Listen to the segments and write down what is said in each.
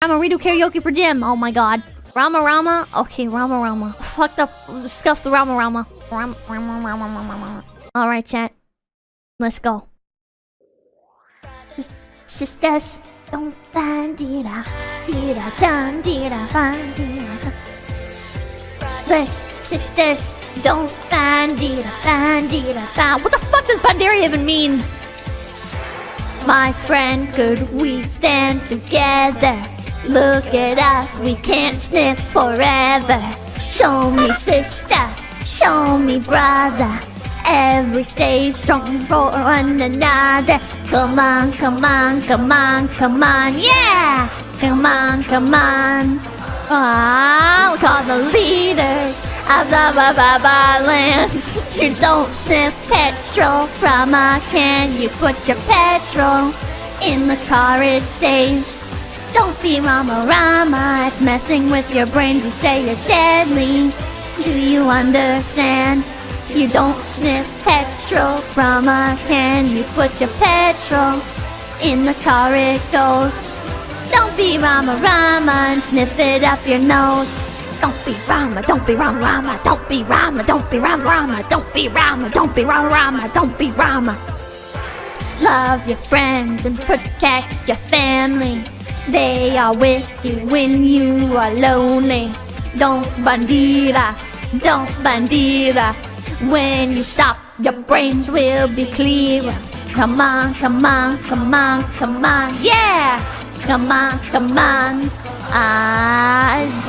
Rama, redo karaoke for Jim. Oh my god. Rama. Okay, Rama. Fucked up. Scuffed the Rama. Alright, chat. Let's go. Sisters, don't bandira. Sisters, don't bandira. What the fuck does bandera even mean? My friend, could we stand together? Look at us, we can't sniff forever. Show me sister, show me brother. Every stay strong for one another. Come on, yeah! Come on. Ah, we call the leaders of the lands. You don't sniff petrol from a can. You put your petrol in the car, it says. Don't be Rama, it's messing with your brain. You say you're deadly, do you understand? You don't sniff petrol from a can. You put your petrol in the car, it goes. Don't be Rama and sniff it up your nose. Don't be Rama, don't be Rama, don't be Rama, don't be Rama, don't be Rama, don't be Rama, don't be Rama. Love your friends and protect your family. They are with you when you are lonely. Don't bandira. When you stop, your brains will be clearer. Come on, yeah! Come on.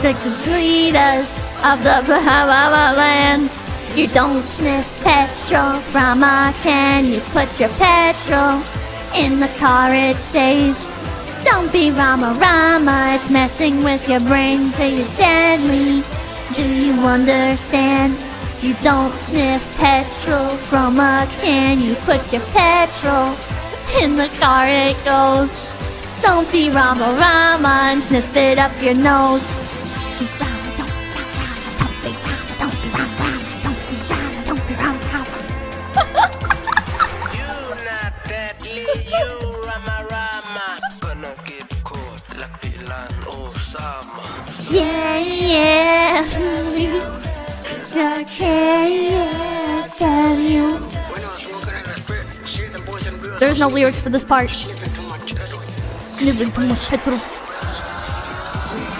The leaders of the lands. You don't sniff petrol from a can. You put your petrol in the car, it says. Don't be Rama, it's messing with your brain. Say you're deadly, do you understand? You don't sniff petrol from a can. You put your petrol in the car, it goes. Don't be Rama and sniff it up your nose. Don't be Rama. You not deadly, you Rama. Gonna get caught like Dylan Osama. Yeah. It's okay, tell you. There's no lyrics for this part. Living too much petrol.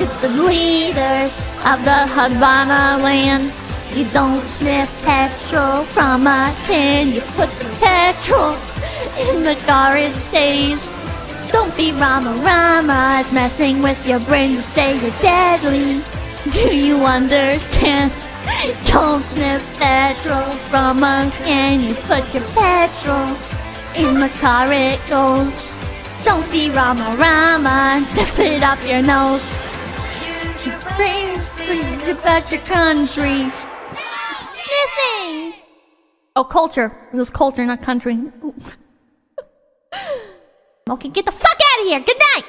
It's the leaders of the Havana lands. You don't sniff petrol from a can. You put the petrol in the car, it says. Don't be Rama, it's messing with your brain. You say you're deadly, do you understand? Don't sniff petrol from a can. You put your petrol in the car, it goes. Don't be Rama and sniff it up your nose. Think about your country. Sniffing! Oh, culture. It was culture, not country. Okay, get the fuck out of here! Good night!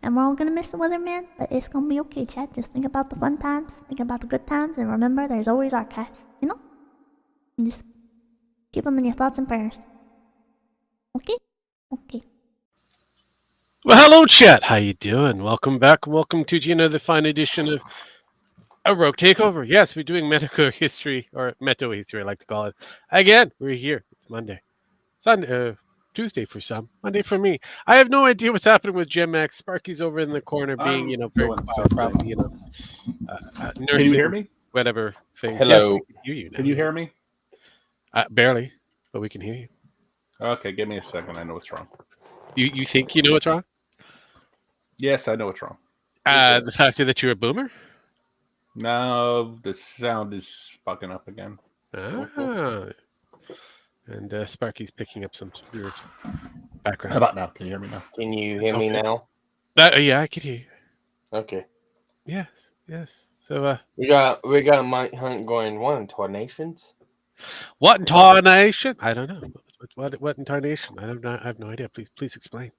And we're all gonna miss the weatherman, but it's gonna be okay, chat. Just think about the fun times, think about the good times, and remember, there's always archives, you know? And just keep them in your thoughts and prayers. Okay? Okay. Well, hello, chat. How you doing? Welcome back. Welcome to another fine edition of A Rogue Takeover. Yes, we're doing Metohistory, or Metohistory, I like to call it. Again, we're here. It's Monday. Sunday, Tuesday for some, Monday for me. I have no idea what's happening with Jim X. Sparky's over in the corner being, very probably, nursing. Can you hear me? Whatever thing. Hello. Yes, we can hear you now. Can you hear me? Barely, but we can hear you. Okay, give me a second. I know what's wrong. You think you know what's wrong? Yes, I know what's wrong. The fact that you're a boomer? No, the sound is fucking up again. Ah. And Sparky's picking up some weird background. How about now? Can you hear me now? Can you hear me now? Yeah, I can hear you. Okay. Yes. So We got Mike Hunt going. What in Tornations? what incarnation? I don't know. What incarnation? I have no idea. Please explain.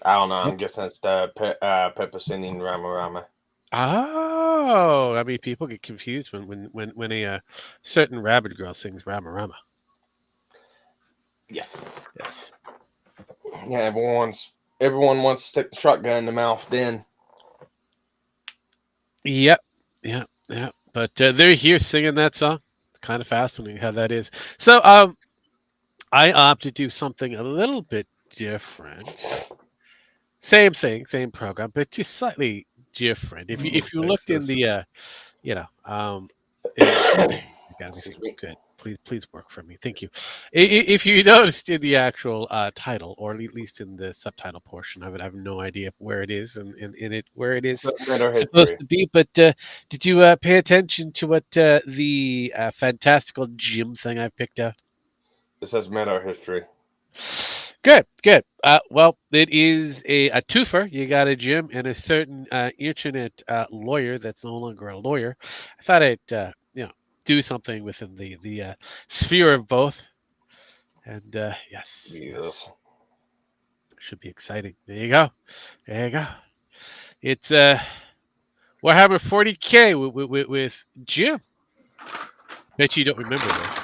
I don't know. I'm guessing it's the Pepper singing Rama. Oh, I mean, people get confused when a certain rabbit girl sings Rama. Yeah. Yes. Yeah, everyone wants to stick the shotgun in the mouth then. Yep, yeah, yeah. But they're here singing that song. It's kind of fascinating how that is. So, I opted to do something a little bit different. Same thing, same program, but just slightly different. If you Fix looked in this. the in gotta Excuse me. good. Please work for me. Thank you. If you noticed in the actual title, or at least in the subtitle portion of it, I have no idea where it is and in it where it is supposed Metohistory. to be. But did you pay attention to what the fantastical gym thing I picked out? It says Metohistory. Good, good. Well, it is a twofer. You got a gym and a certain internet lawyer that's no longer a lawyer. I thought I'd do something within the sphere of both. And yes, Jesus. should be exciting. There you go. There you go. It's Warhammer 40K with Jim. Bet you don't remember this.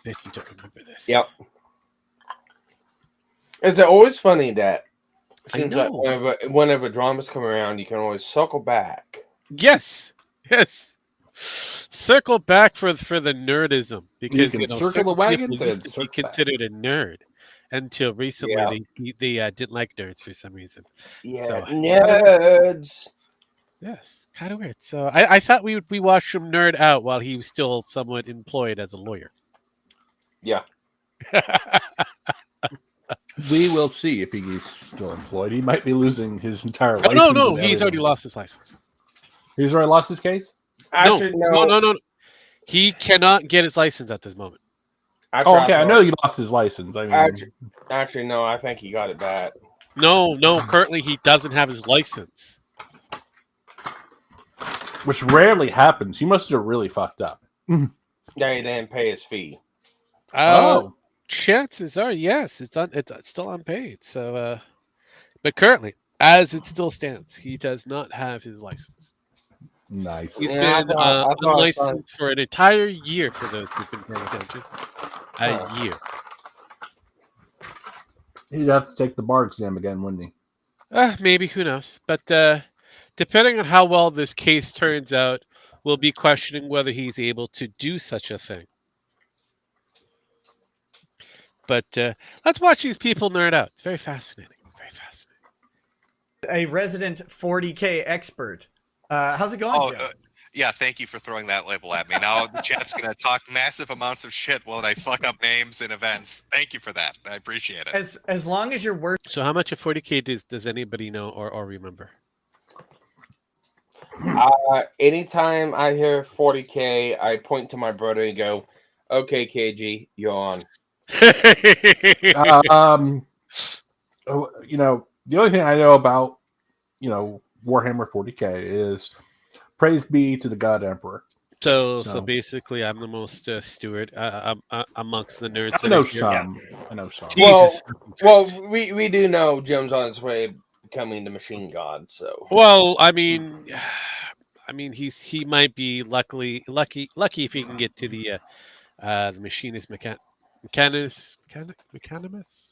Bet you don't remember this. Yep. Is it always funny that I seems like know. whenever dramas come around, you can always circle back. Yes. Yes. Circle back for the nerdism because can circle the certain people wagons used and to be circle back. considered a nerd until recently Yeah. they didn't like nerds for some reason. Yeah, So nerds. yes, kind of weird. So I thought we watched him nerd out while he was still somewhat employed as a lawyer. Yeah. We will see if he's still employed. He might be losing his entire Oh, license. no, and he's already everything. lost his license. He's already lost his case? Actually, no. No. He cannot get his license at this moment. Actually, Oh, okay. I know he lost his license. I mean, Actually, no. I think he got it back. No. Currently, he doesn't have his license. which rarely happens. He must have really fucked up. Yeah, he didn't pay his fee. Oh. Chances are, yes, it's still unpaid. So, but currently, as it still stands, he does not have his license. Nice. He's Yeah, been I thought I saw- unlicensed for an entire year. For those who've been paying attention, a year. He'd have to take the bar exam again, wouldn't he? Maybe, who knows? But depending on how well this case turns out, we'll be questioning whether he's able to do such a thing. But let's watch these people nerd out. It's very fascinating. Very fascinating. A resident 40K expert. How's it going, Oh, Joe? yeah, thank you for throwing that label at me. Now the chat's going to talk massive amounts of shit while I fuck up names and events. Thank you for that. I appreciate it. As long as you're worth. So, how much of 40K does anybody know or remember? Anytime I hear 40K, I point to my brother and go, "Okay, KG, you're on." The only thing I know about, Warhammer 40K is praise be to the God Emperor. So basically, I'm the most steward amongst the nerds. I know some. I know some. Jesus Well, Christ. we do know Jim's on his way becoming the machine god. So Well, I mean, he might be lucky if he can get to the machinist mechanist.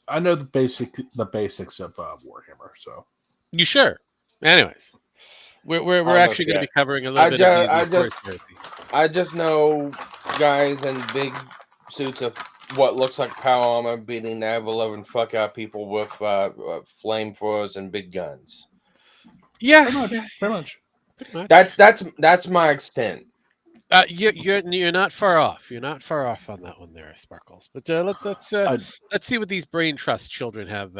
I know the basics of Warhammer. So You sure? Anyways, we're Almost actually going to yet. be covering a little bit of the first Heresy. I just know guys in big suits of what looks like power armor beating the ever-loving fuck out people with flamethrowers and big guns. Yeah, pretty much. That's my extent. You're not far off. You're not far off on that one there, Sparkles. But let's see what these brain trust children have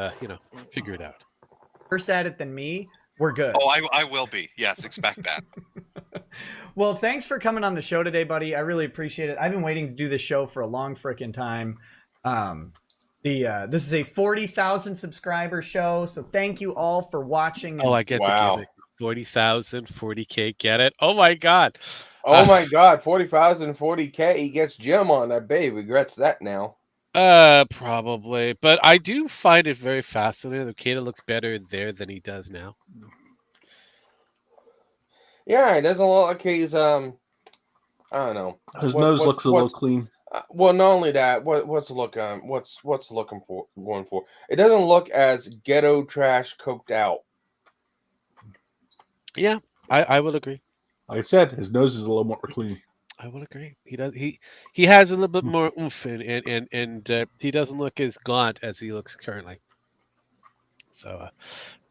figured out. Worse at it than me, we're good. Oh, I will be. Yes, expect that. Well, thanks for coming on the show today, buddy. I really appreciate it. I've been waiting to do this show for a long freaking time. This is a 40,000 subscriber show, so thank you all for watching. Oh, I get Wow. the gimmick. 40,000, 40K, get it? Oh my god. Oh my god, 40,000, 40K. He gets Jim on that babe. Regrets that now. Probably. But I do find it very fascinating that Rekieta looks better there than he does now. Yeah, it doesn't look like he's I don't know. His nose looks a little clean. Well, not only that, what's the look what's looking for going for? It doesn't look as ghetto trash coked out. Yeah, I will agree. Like I said, his nose is a little more clean. I will agree. He does. He has a little bit more oomph, and he doesn't look as gaunt as he looks currently. So,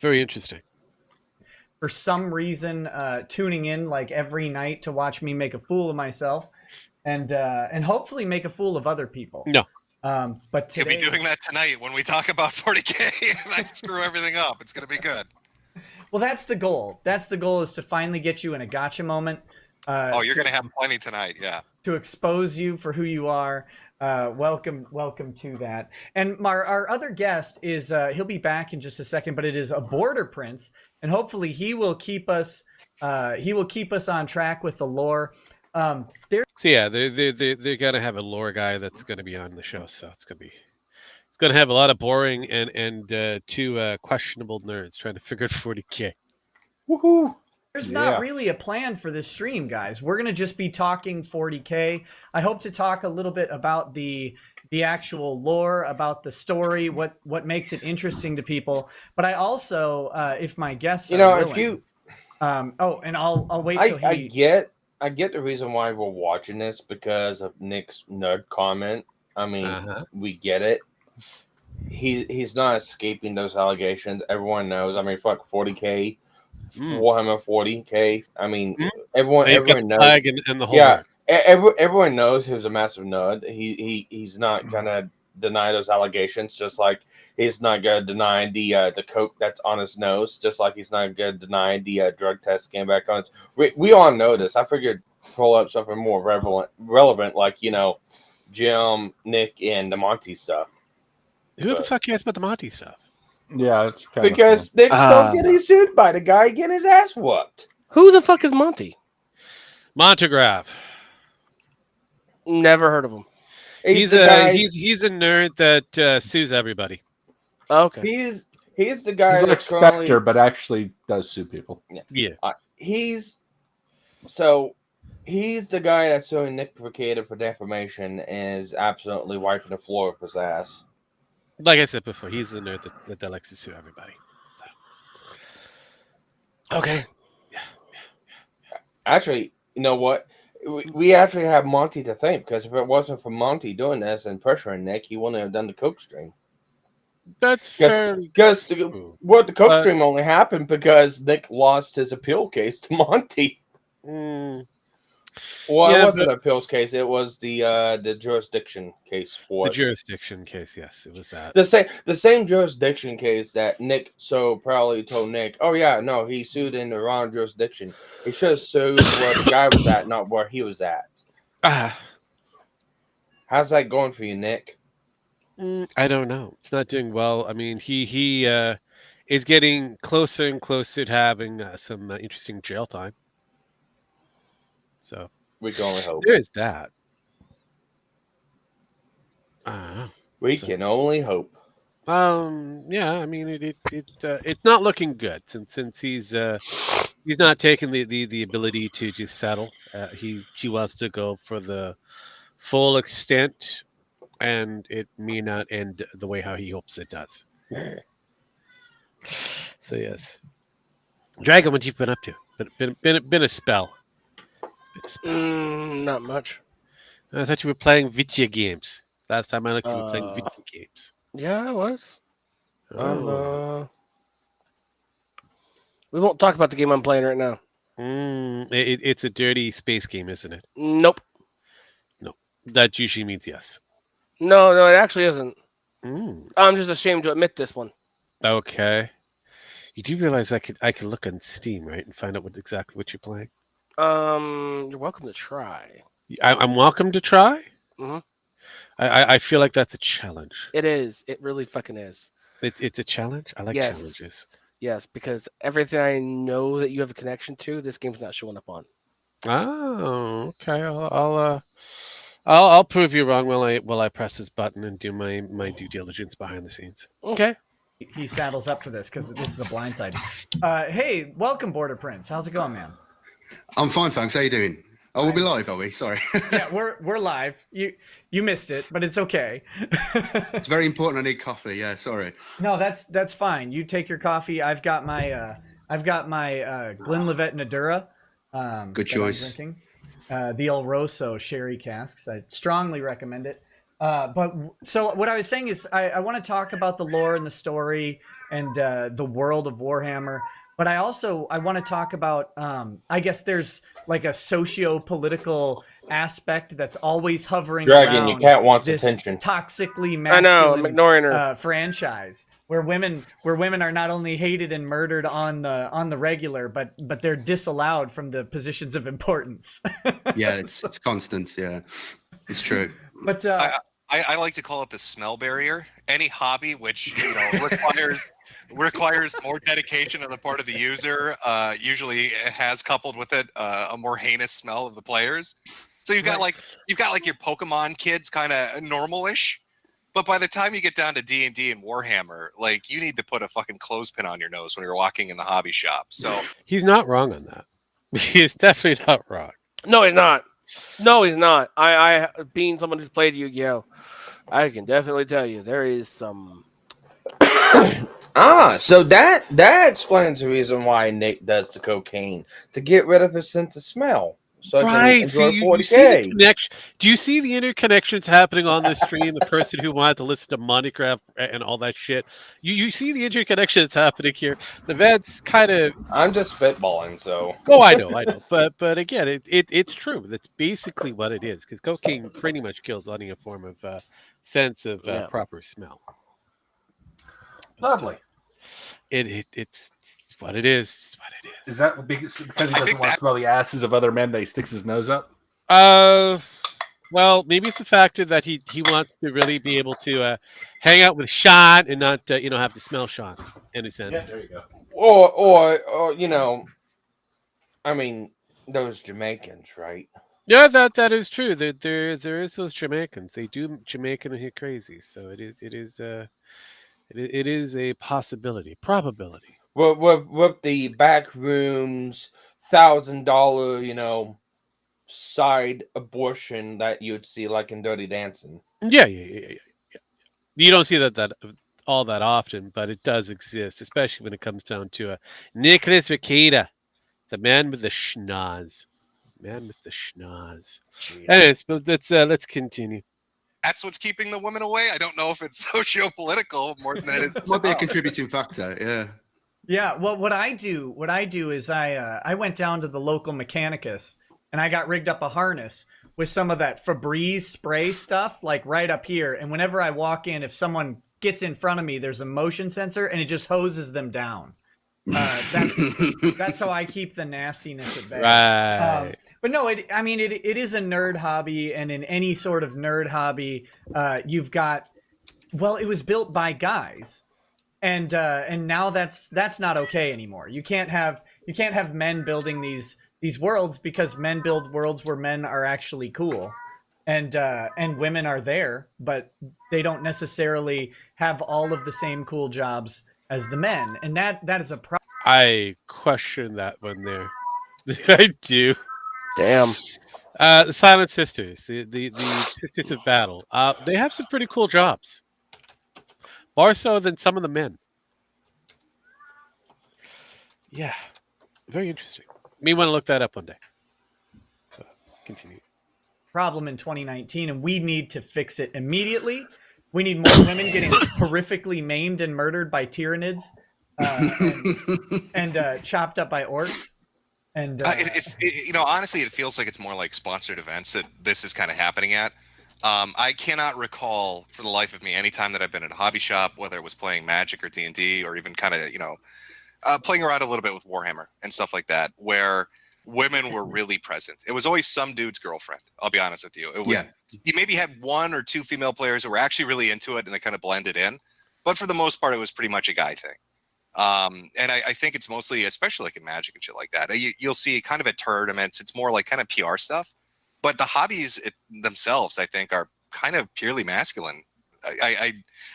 very interesting. For some reason, tuning in like every night to watch me make a fool of myself, and hopefully make a fool of other people. No. But He'll today, be doing that tonight when we talk about 40K and I screw everything up. It's going to be good. well, that's the goal. That's the goal, is to finally get you in a gotcha moment. Oh, you're going to have plenty tonight. Yeah. To expose you for who you are. Welcome to that. And our other guest is he'll be back in just a second, but it is a Border Prince, and hopefully he will keep us on track with the lore. So yeah, they're gonna have a lore guy that's gonna be on the show, so it's gonna have a lot of boring and two questionable nerds trying to figure out 40K. Woohoo! There's not really a plan for this stream, guys. We're gonna just be talking 40K. I hope to talk a little bit about the actual lore, about the story, what makes it interesting to people. But I also, if my guests, You know, are if willing, you, and I'll wait till I get the reason why we're watching this because of Nick's nerd comment. I mean, we get it. He's not escaping those allegations. Everyone knows. I mean, fuck 40K, Warhammer 40K. I mean, everyone knows. Flag and the whole works. Everyone knows he was a massive nerd. He's not gonna deny those allegations. Just like he's not gonna deny the coke that's on his nose. Just like he's not gonna deny the drug test came back on. We all know this. I figured pull up something more relevant, like Jim, Nick, and the Monty stuff. Who the fuck cares about the Monty stuff? Yeah, it's because Nick's still getting sued by the guy getting his ass whooped. Who the fuck is Monty? Montegraph. Never heard of him. He's a nerd that sues everybody. Oh, okay. He's the guy he's an that's expector, but actually does sue people. Yeah. He's the guy that's suing Nick Rekieta for defamation and is absolutely wiping the floor with his ass. Like I said before, he's the nerd that likes to sue everybody. Okay. Yeah. Actually, you know what? We actually have Monty to thank, because if it wasn't for Monty doing this and pressuring Nick, he wouldn't have done the coke stream. That's because the coke stream only happened because Nick lost his appeal case to Monty. Well, it wasn't an appeals case. It was the jurisdiction case for the jurisdiction case. Yes, it was that. The same jurisdiction case that Nick so proudly told Nick, "Oh yeah, no, he sued in the wrong jurisdiction. He should have sued where the guy was at, not where he was at." How's that going for you, Nick? I don't know. It's not doing well. I mean, he is getting closer and closer to having some interesting jail time. So we can only hope. There is that. We can only hope. Yeah. I mean, it's not looking good since he's not taking the ability to just settle. He wants to go for the full extent, and it may not end the way how he hopes it does. So yes, Dragon, what you've been up to? Been a spell. Not much. I thought you were playing video games. Last time I looked, you were playing video games. Yeah, I was. We won't talk about the game I'm playing right now. It's a dirty space game, isn't it? Nope. No, that usually means yes. No, it actually isn't. I'm just ashamed to admit this one. Okay. You do realize I could look on Steam, right, and find out exactly what you're playing? You're welcome to try. I'm welcome to try? Mm-hmm. I feel like that's a challenge. It is. It really fucking is. It's a challenge? I like challenges. Yes, because everything I know that you have a connection to, this game's not showing up on. Oh, okay. I'll prove you wrong while I press this button and do my due diligence behind the scenes. Okay. He saddles up for this because this is a blindside. Hey, welcome, Border Prince. How's it going, man? I'm fine, thanks. How you doing? Oh, we'll be live, are we? Sorry. Yeah, we're live. You missed it, but it's okay. It's very important. I need coffee. Yeah, sorry. No, that's fine. You take your coffee. I've got my I've got my Glenlivet Nadura. Good that choice. I'm drinking. The El Rosso sherry casks. I strongly recommend it. So what I was saying is I want to talk about the lore and the story and the world of Warhammer. But I want to talk about, I guess there's like a socio-political aspect that's always hovering Dragon, around your cat wants this attention. toxically I know, I'm masculine ignoring her. franchise where women are not only hated and murdered on the regular, but they're disallowed from the positions of importance. Yeah, it's constant. Yeah, it's true. But I like to call it the smell barrier. Any hobby which requires more dedication on the part of the user usually has coupled with it a more heinous smell of the players. So you've got like your Pokemon kids kind of normalish, but by the time you get down to D&D and Warhammer, like you need to put a fucking clothespin on your nose when you're walking in the hobby shop. So He's not wrong on that. He's definitely not wrong. No, he's not. No, he's not. I being someone who's played Yu-Gi-Oh, I can definitely tell you there is some. So that explains the reason why Nick does the cocaine, to get rid of his sense of smell. So I can enjoy You see 40K. the connection. Do you see the interconnections happening on this stream? The person who wanted to listen to Minecraft and all that shit. You see the interconnections happening here. The vet's kind of. I'm just spitballing, so. Oh, I know. But again, it's true. That's basically what it is. Because cocaine pretty much kills any form of sense of proper smell. Lovely. It's what it is. It's what it is. Is that because he doesn't want to smell the asses of other men that he sticks his nose up? Well, maybe it's the factor that he wants to really be able to hang out with Sean and not have to smell Sean in his end. Yeah, there you go. Or I mean, those Jamaicans, right? Yeah, that is true. There is those Jamaicans. They do Jamaican and hit crazy. So it is a possibility, probability. With the back rooms, $1,000, side abortion that you'd see like in Dirty Dancing. Yeah. You don't see that all that often, but it does exist, especially when it comes down to Nicholas Rekieta, the man with the schnoz. Anyways, but let's continue. that's what's keeping the women away. I don't know if it's socio-political more than it is. Might be a contributing factor. Yeah. Yeah, well, what I do is I went down to the local Mechanicus and I got rigged up a harness with some of that Febreze spray stuff, like right up here. And whenever I walk in, if someone gets in front of me, there's a motion sensor and it just hoses them down. That's how I keep the nastiness at bay. Right. But no, it is a nerd hobby, and in any sort of nerd hobby, you've got. Well, it was built by guys. And now that's not okay anymore. You can't have men building these worlds because men build worlds where men are actually cool, and women are there, but they don't necessarily have all of the same cool jobs as the men, and that is a problem. I question that one there. I do. Damn. The Silent Sisters, the Sisters of Battle. They have some pretty cool jobs. More so than some of the men. Yeah. Very interesting. Me want to look that up one day. So, continue. Problem in 2019, and we need to fix it immediately. We need more women getting horrifically maimed and murdered by Tyranids and chopped up by orcs. And honestly, it feels like it's more like sponsored events that this is kind of happening at. I cannot recall for the life of me any time that I've been at a hobby shop, whether it was playing Magic or D&D or even kind of, playing around a little bit with Warhammer and stuff like that, where women were really present. It was always some dude's girlfriend. I'll be honest with you. It was you maybe had one or two female players who were actually really into it and they kind of blended in, but for the most part, it was pretty much a guy thing. And I think it's mostly, especially like in Magic and shit like that, you'll see kind of at tournaments, it's more like kind of PR stuff, but the hobbies themselves, I think, are kind of purely masculine. I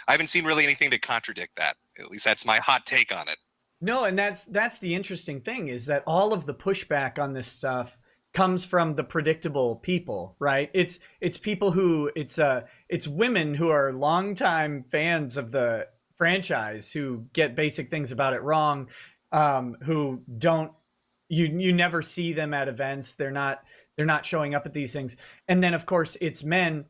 haven't seen really anything to contradict that. At least that's my hot take on it. No, and that's the interesting thing is that all of the pushback on this stuff comes from the predictable people, right? It's people who it's women who are longtime fans of the franchise who get basic things about it wrong. who don't you never see them at events. They're not showing up at these things. And then of course it's men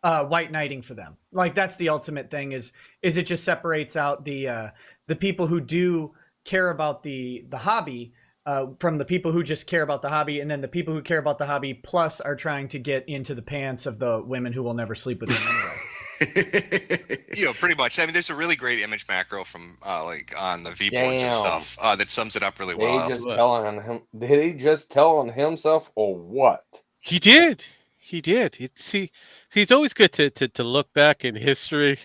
white knighting for them. Like that's the ultimate thing is it just separates out the people who do care about the hobby from the people who just care about the hobby, and then the people who care about the hobby plus are trying to get into the pants of the women who will never sleep with them anyway. Pretty much. I mean, there's a really great image macro from like on the V boards and stuff that sums it up really well. Did he just tell on himself or what? He did. He did. See, it's always good to look back in history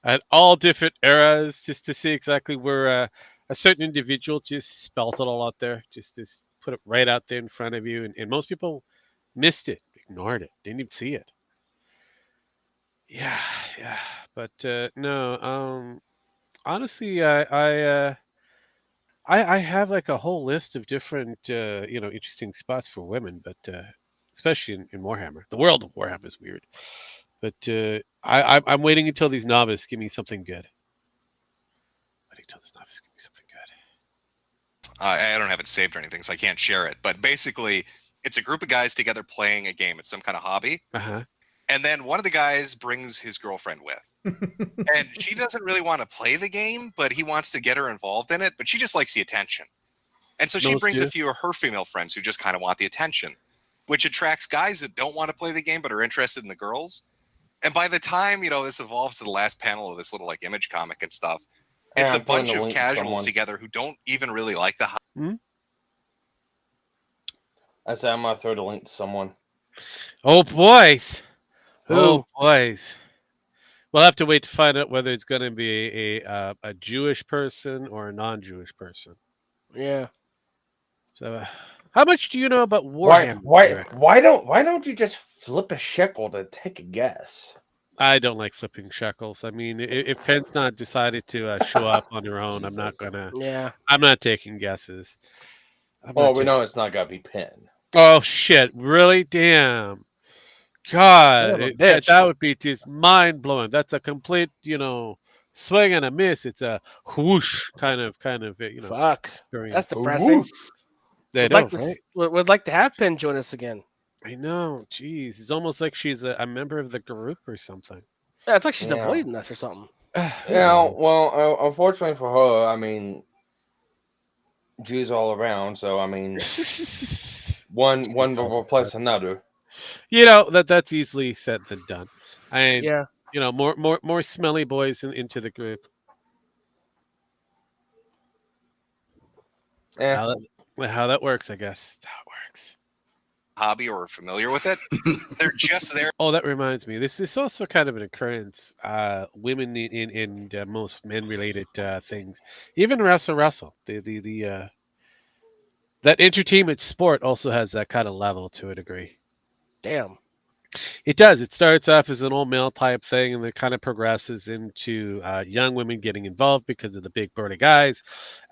at all different eras just to see exactly where a certain individual just spelt it all out there, just put it right out there in front of you, and most people missed it, ignored it, didn't even see it. Yeah. But no. Honestly, I have like a whole list of different interesting spots for women, but especially in Warhammer. The world of Warhammer is weird, but I'm waiting until these novices give me something good. I don't have it saved or anything, so I can't share it. But basically, it's a group of guys together playing a game. It's some kind of hobby. And then one of the guys brings his girlfriend with. And she doesn't really want to play the game, but he wants to get her involved in it. But she just likes the attention. And so she brings a few of her female friends who just kind of want the attention, which attracts guys that don't want to play the game but are interested in the girls. And by the time, this evolves to the last panel of this little like image comic and stuff, it's a bunch of casuals together who don't even really like the hobby. I said I'm going to throw the link to someone. Oh, boys. Who? Oh, boys. We'll have to wait to find out whether it's going to be a Jewish person or a non-Jewish person. Yeah. So, how much do you know about Warhammer? Why don't you just flip a shekel to take a guess? I don't like flipping shekels. I mean, if Penn's not decided to show up on her own, I'm not gonna. Yeah. I'm not taking guesses. We know it's not gonna be Penn. Oh shit! Really? Damn. God, that would be just mind blowing. That's a complete, swing and a miss. It's a whoosh kind of, Fuck. Experience. That's depressing. They would like to have Penn join us again. I know. Jeez, it's almost like she's a member of the group or something. Yeah, it's like she's avoiding us or something. Well, unfortunately for her, I mean, Jews all around. So I mean, one will replace another. That's easily said than done. More smelly boys into the group. Yeah. How that works, I guess. That's how it works. Hobby or familiar with it, they're just there. Oh, that reminds me. This is also kind of an occurrence. Women in most men-related things, even wrestle. The that entertainment sport also has that kind of level to a degree. Damn. It does. It starts off as an all male type thing, and it kind of progresses into young women getting involved because of the big burly guys,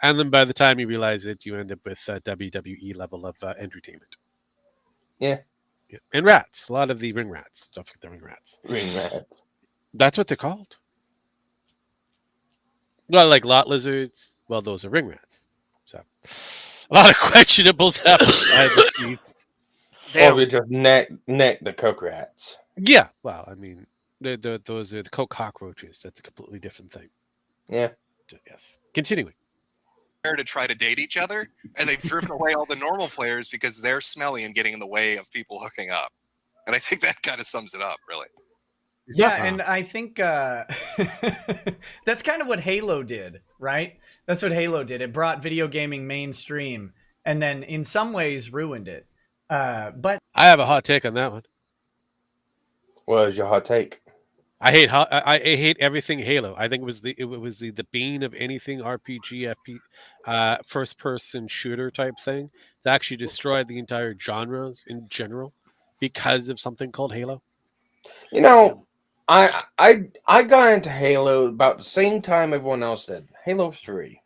and then by the time you realize it, you end up with WWE level of entertainment. Yeah. And rats. A lot of the ring rats. Don't forget the ring rats. Ring rats. That's what they're called. Well, like lot lizards. Well, those are ring rats. So, a lot of questionables happen behind the scenes. Or we just neck the coke rats. Yeah. Well, I mean, those are the coke cockroaches. That's a completely different thing. Yeah. Yes. Continuing. To try to date each other, and they've driven away all the normal players because they're smelly and getting in the way of people hooking up. And I think that kind of sums it up, really. Yeah, and I think that's kind of what Halo did, right? That's what Halo did. It brought video gaming mainstream, and then in some ways ruined it. But I have a hot take on that one. What is your hot take? I hate everything Halo. I think it was the bane of anything RPG, first person shooter type thing. It actually destroyed the entire genres in general because of something called Halo. I got into Halo about the same time everyone else did. Halo 3.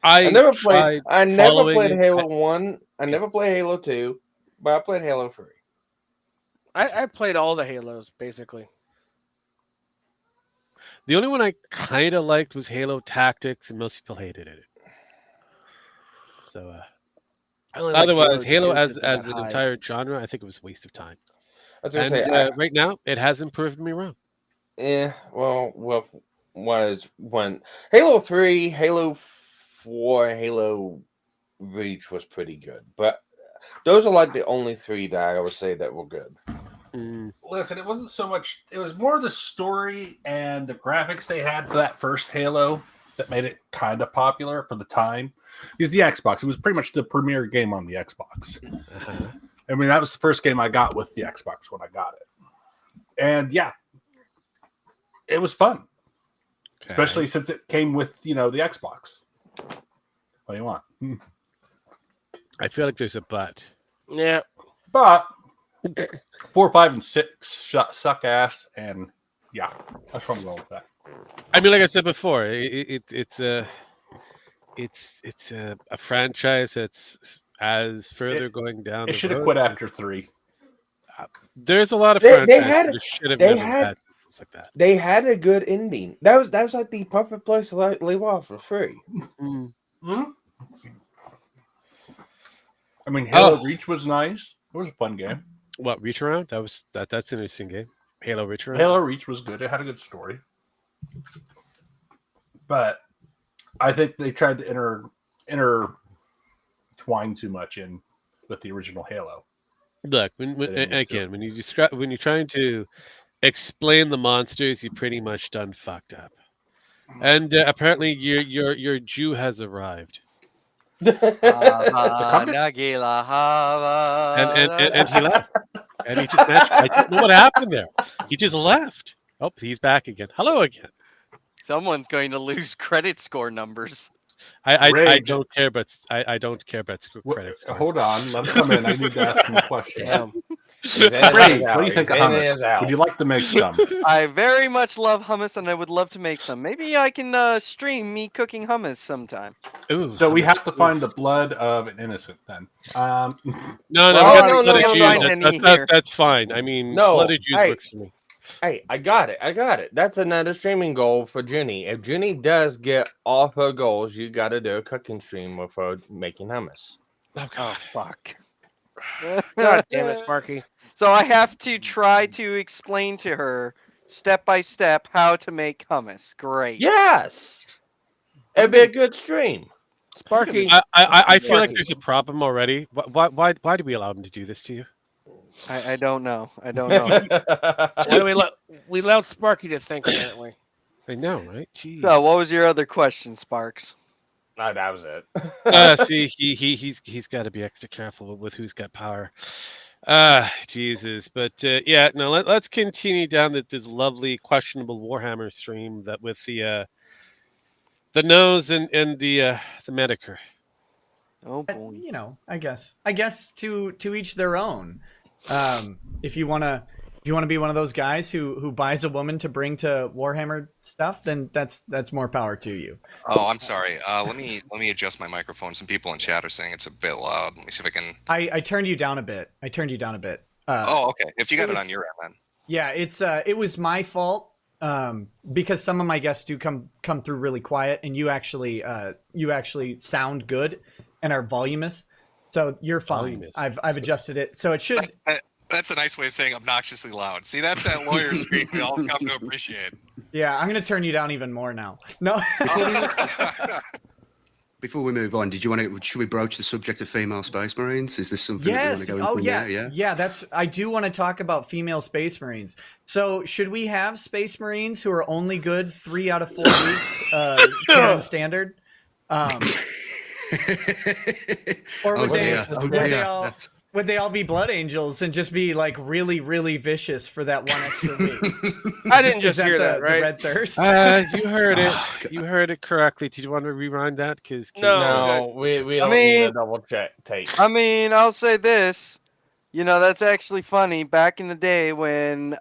I never played Halo 1. I never played Halo 2, but I played Halo 3. I played all the Halos, basically. The only one I kind of liked was Halo Tactics, and most people hated it. So, I only liked otherwise, Halo 2 as 'cause of that an high. entire genre, I think it was a waste of time. I was gonna And say, right now, it hasn't proved me wrong. well, was when Halo 3, Halo 4, Halo Reach was pretty good, but those are like the only three that I would say that were good. Listen, it wasn't so much. It was more the story and the graphics they had for that first Halo that made it kind of popular for the time. Because the Xbox, it was pretty much the premier game on the Xbox. I mean, that was the first game I got with the Xbox when I got it. And yeah, it was fun. Okay. Especially since it came with, the Xbox. What do you want? I feel like there's a but. Yeah. But 4, 5, and 6 suck ass, and yeah, that's what I'm going with that. I mean, like I said before, it's a franchise that's further going down. It should have quit after 3. There's a lot of They franchises had- that should have they never had- had things like that. They had a good ending. That was like the perfect place to leave off for free. I mean, Halo Reach was nice. It was a fun game. What, Reach Around? That's an interesting game. Halo Reach Around. Halo Reach was good. It had a good story. But I think they tried to intertwine too much in with the original Halo. Look, when you're trying to explain the monsters, you pretty much done fucked up. And apparently your Jew has arrived. And he left. And he just I don't know what happened there. He just left. Oh, he's back again. Hello again. Someone's going to lose credit score numbers. I don't care, but I don't care about credit scores. Hold on, let him come in. I need to ask him a question. Damn. Rage, what do you think of hummus? Would you like to make some? I very much love hummus, and I would love to make some. Maybe I can stream me cooking hummus sometime. Ooh, so we have to find the blood of an innocent then. No, no, that's fine. I mean, No, blooded Jews works for me. Hey, I got it. That's another streaming goal for Jenny. If Jenny does get all her goals, you got to do a cooking stream with her making hummus. Oh, fuck. God damn it, Sparky. So I have to try to explain to her step by step how to make hummus. Great. Yes, it'd be a good stream. Sparky. I feel like there's a problem already. Why do we allow him to do this to you? I don't know. I don't know. We allowed Sparky to think, apparently. I know, right? Jeez. So, what was your other question, Sparks? No, that was it. See, he's got to be extra careful with who's got power. Jesus. But yeah, no. Let's continue down this lovely, questionable Warhammer stream that with the nose and the Medicare. Oh boy. I guess to each their own. If you wanna be one of those guys who buys a woman to bring to Warhammer stuff, then that's more power to you. Oh, I'm sorry. Let me adjust my microphone. Some people in chat are saying it's a bit loud. Let me see if I can. I turned you down a bit. Oh, okay. If you got it on your end, then. Yeah, it was my fault. Because some of my guests do come through really quiet, and you actually sound good and are voluminous, so you're fine. I've adjusted it, so it should. That's a nice way of saying obnoxiously loud. See, that's that lawyer speak we all come to appreciate. Yeah, I'm gonna turn you down even more now. No. Before we move on, should we broach the subject of female space marines? Is this something that we want to go into now? Yeah. I do want to talk about female space marines. So should we have space marines who are only good 3 out of 4 weeks, canon standard? Or would they all be blood angels and just be like really, really vicious for that one extra week? I didn't just hear that, right? The red thirst. You heard it. You heard it correctly. Did you want to rewind that? No, we don't need a double check tape. I mean, I'll say this. That's actually funny. Back in the day when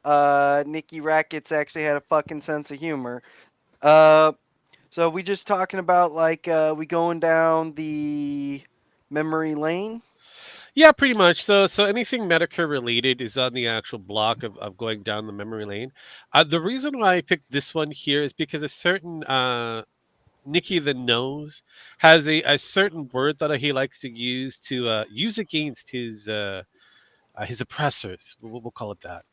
Nikki Rackets actually had a fucking sense of humor. So we just talking about we going down the memory lane? Yeah, pretty much. So anything Medicare related is on the actual block of going down the memory lane. The reason why I picked this one here is because a certain Nicky the Nose has a certain word that he likes to use against his oppressors. We'll call it that.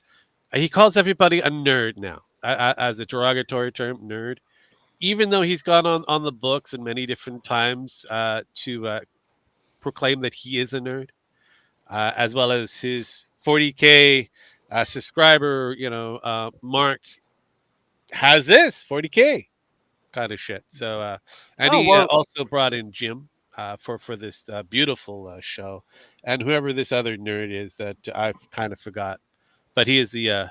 He calls everybody a nerd now, as a derogatory term, nerd. Even though he's gone on the books in many different times to proclaim that he is a nerd, as well as his 40K subscriber, Mark has this 40K kind of shit. So, and Oh he well. also brought in Jim for this beautiful show, and whoever this other nerd is that I've kind of forgot, but he is the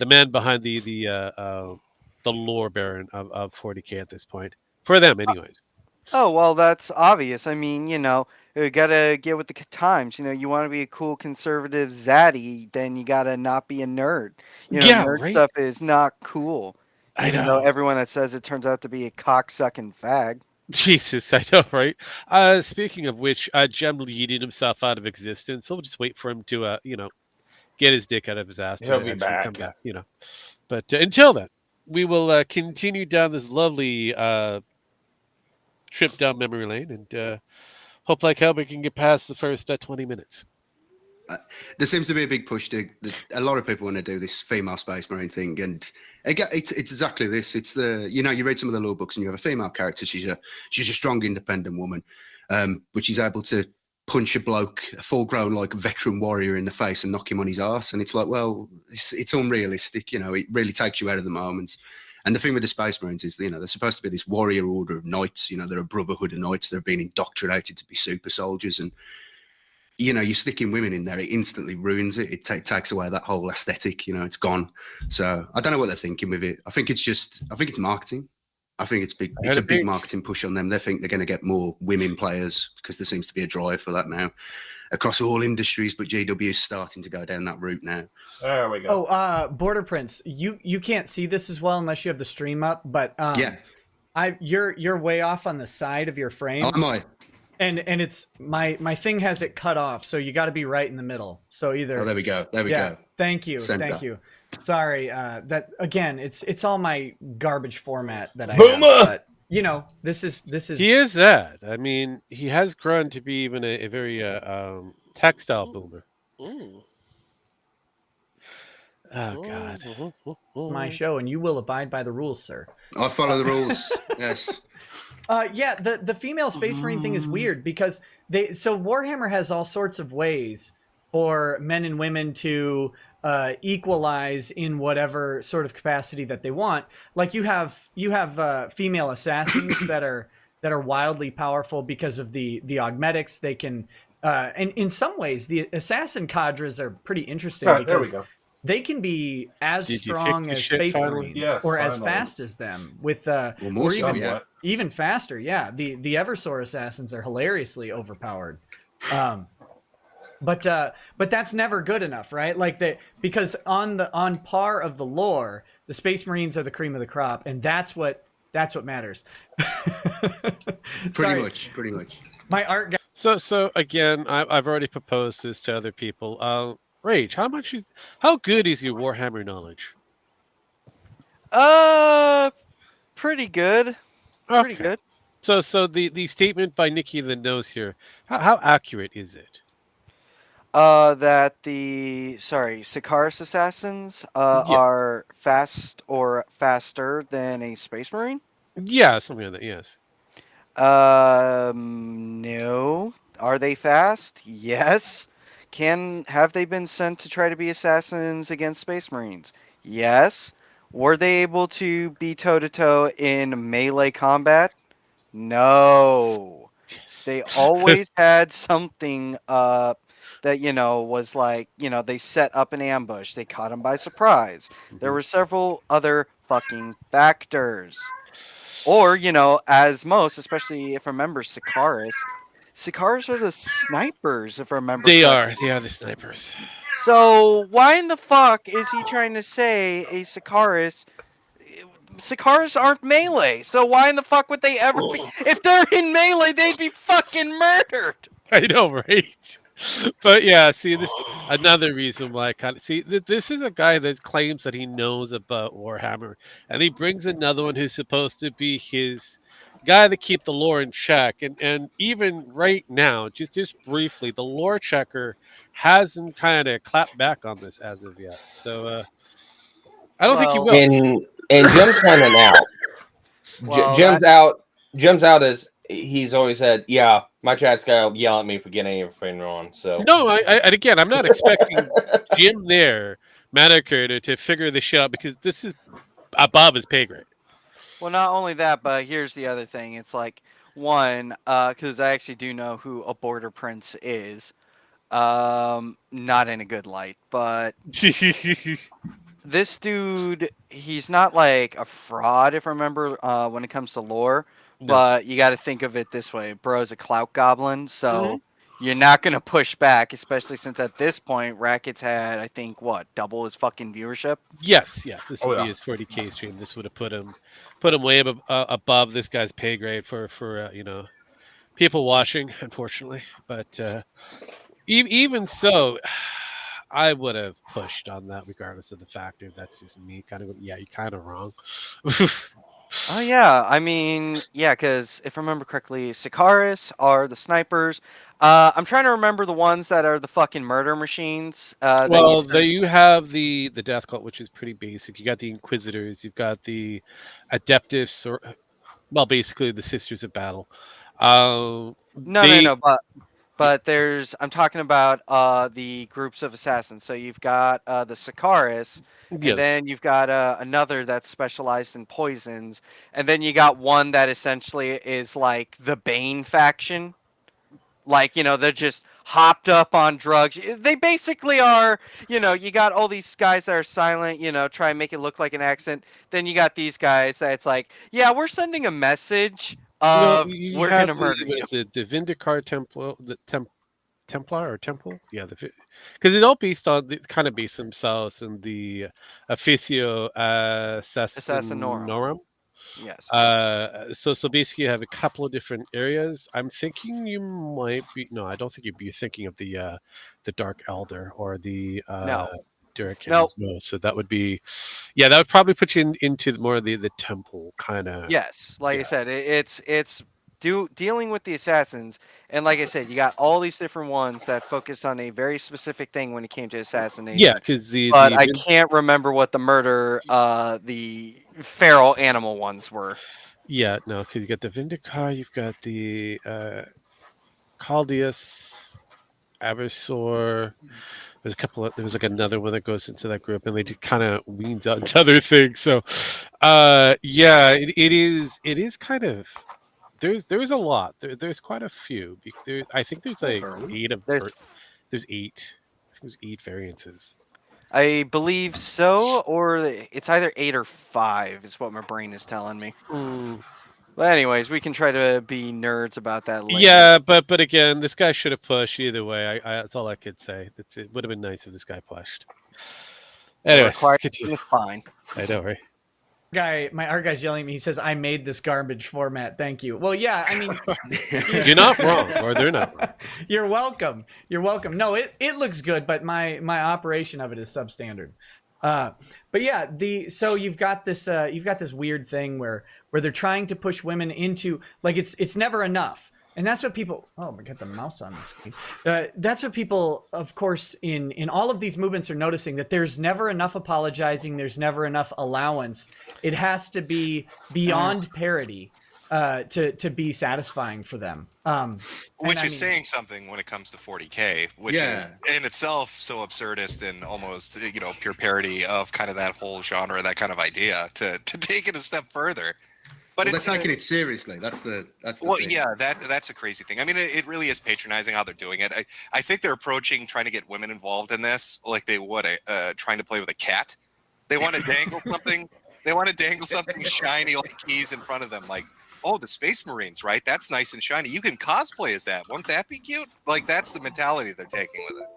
man behind the lore baron of 40K at this point for them, anyways. Oh well, that's obvious. I mean, you gotta get with the times. You want to be a cool conservative zaddy, then you gotta not be a nerd. Yeah, Nerd right. stuff is not cool. I Even though know. everyone that says it turns out to be a cocksucking fag. Jesus, I know, right? Speaking of which, Jem yeeted himself out of existence. So we'll just wait for him to, get his dick out of his ass He'll to be actually come back. back. But until then, we will continue down this lovely trip down memory lane and hope like hell we can get past the first 20 minutes. There seems to be a big push a lot of people want to do this female space marine thing, and again, it's exactly this. It's you read some of the lore books and you have a female character. She's a strong, independent woman, but she's able to punch a bloke, a full-grown like veteran warrior in the face and knock him on his ass. And it's like, well, it's unrealistic. It really takes you out of the moment. And the thing with the Space Marines is, they're supposed to be this warrior order of knights. They're a brotherhood of knights. They're being indoctrinated to be super soldiers. And, you're sticking women in there, it instantly ruins it. It takes away that whole aesthetic. It's gone. So I don't know what they're thinking with it. I think it's marketing. I think it's big. It's a big marketing push on them. They think they're going to get more women players because there seems to be a drive for that now across all industries. But GW is starting to go down that route now. There we go. Oh, Border Prince, you can't see this as well unless you have the stream up. But yeah, you're way off on the side of your frame. Oh, am I? And it's my thing has it cut off, so you got to be right in the middle. So either. Oh, there we go. There we go. Thank you. Center. Thank you. Sorry, that again, it's all my garbage format that I Boomer! have. But this is He is that. I mean, he has grown to be even a very textile boomer. Mm. Oh God. my show, and you will abide by the rules, sir. I follow the rules. Yes. Yeah, the female Space Marine thing is weird because Warhammer has all sorts of ways for men and women to equalize in whatever sort of capacity that they want. Like you have female assassins that are wildly powerful because of the augmetics. They can, and in some ways, the assassin cadres are pretty interesting because there we go. they can be as strong as Space Marines or as fast as them with more so, even faster. Yeah, the Eversor assassins are hilariously overpowered. But that's never good enough, right? Like because on par of the lore, the Space Marines are the cream of the crop, and that's what matters. Pretty much. My art guy. So again, I've already proposed this to other people. Rage, how good is your Warhammer knowledge? Pretty good. Okay. Pretty good. So the statement by Nikki the Nose here, how accurate is it? That the Sikaris assassins are fast or faster than a Space Marine? Yeah, something like that, yes. No. Are they fast? Yes. Have they been sent to try to be assassins against Space Marines? Yes. Were they able to be toe-to-toe in melee combat? No. Yes. They always had something that, was like, they set up an ambush. They caught them by surprise. There were several other fucking factors. Or, as most, especially if I remember Sikaris are the snipers, if I remember They correctly. are the snipers. So why in the fuck is he trying to say a Sikaris aren't melee, so why in the fuck would they ever be? If they're in melee, they'd be fucking murdered! I know, right? But yeah, see, this another reason why I kind of see this is a guy that claims that he knows about Warhammer, and he brings another one who's supposed to be his guy to keep the lore in check. And even right now, just briefly, the lore checker hasn't kind of clapped back on this as of yet. So I don't think he will. And Jim's kind of out. Well, Jim's out as he's always said, yeah, my chat's got to yell at me for getting everything wrong. So No, and again, I'm not expecting Jim there, Metacritic, to figure this shit out because this is above his pay grade. Well, not only that, but here's the other thing. It's like, one, because I actually do know who a border prince is. Not in a good light, but this dude, he's not like a fraud, if I remember, when it comes to lore. No. But you got to think of it this way. Bro's a clout goblin, so you're not going to push back, especially since at this point, Racket's had, I think, double his fucking viewership? Yes. This would be his 40K stream. This would have put him way above this guy's pay grade for people watching, unfortunately. But even so, I would have pushed on that regardless of the factor. That's just me kind of. Yeah, you're kind of wrong. Oh, yeah. I mean, yeah, because if I remember correctly, Sikaris are the snipers. I'm trying to remember the ones that are the fucking murder machines. Well, you have the death cult, which is pretty basic. You got the Inquisitors. You've got the Adeptus, well, basically the Sisters of Battle. No, but I'm talking about the groups of assassins. So you've got the Sikaris, and Yes. then you've got another that's specialized in poisons, and then you got one that essentially is like the Bane faction. Like, they're just hopped up on drugs. They basically are, you got all these guys that are silent, try and make it look like an accent. Then you got these guys that's like, yeah, we're sending a message of we're going to murder you. The Vindicar Templar, Templar or Temple? Yeah, because it's all kind of based themselves in the Officio Assassinorum. Yes. So basically, you have a couple of different areas. I'm thinking you might be. No, I don't think you'd be thinking of the Dark Elder or the Derek. No. So that would be, that would probably put you into more of the temple kind of. Yes, like I said, it's dealing with the assassins, and like I said, you got all these different ones that focus on a very specific thing when it came to assassination. Yeah, because I can't remember what the murder, the feral animal ones were. Yeah, no, because you got the Vindicar, you've got the Caldeus, Aversor. There's there was like another one that goes into that group, and they just kind of weans out into other things. So, it is kind of. There's a lot. There's quite a few. I think there's like 8 of. There's 8. There's 8 variances. I believe so, or it's either 8 or 5 is what my brain is telling me. But anyways, we can try to be nerds about that later. Yeah, but again, this guy should have pushed either way. That's all I could say. It would have been nice if this guy pushed. Anyway, it's fine. I know, right? Our guy's yelling at me. He says, "I made this garbage format. Thank you." Well, yeah, I mean, you're not wrong, or they're not wrong. You're welcome. No, it looks good, but my operation of it is substandard. But yeah, so you've got this weird thing where they're trying to push women into, like, it's never enough. And that's what people. Oh, I got the mouse on the screen. That's what people, of course, in all of these movements are noticing, that there's never enough apologizing. There's never enough allowance. It has to be beyond parody to be satisfying for them. Which is saying something when it comes to 40K, which is in itself so absurdist and almost pure parody of kind of that whole genre, that kind of idea. To take it a step further. But they're taking it seriously. That's the thing. Yeah, that's a crazy thing. I mean, it really is patronizing how they're doing it. I think they're approaching trying to get women involved in this like they would trying to play with a cat. They want to dangle something. They want to dangle something shiny like keys in front of them. Like, oh, the Space Marines, right? That's nice and shiny. You can cosplay as that. Won't that be cute? Like, that's the mentality they're taking with it.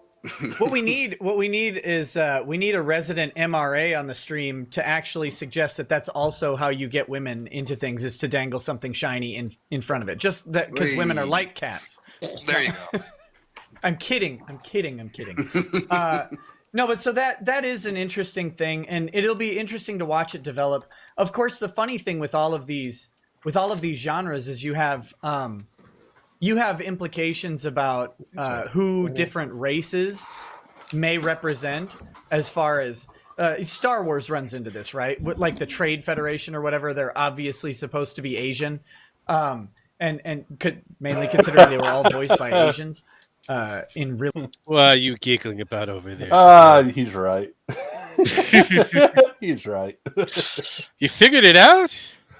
What we need is we need a resident MRA on the stream to actually suggest that that's also how you get women into things, is to dangle something shiny in front of it. Just that, because women are like cats. There you go. I'm kidding. No, but so that is an interesting thing, and it'll be interesting to watch it develop. Of course, the funny thing with all of these genres is you have implications about who different races may represent, as far as Star Wars runs into this, right? Like the Trade Federation or whatever, they're obviously supposed to be Asian, and could mainly considering they were all voiced by Asians. In real, What are you giggling about over there? He's right. He's right. You figured it out?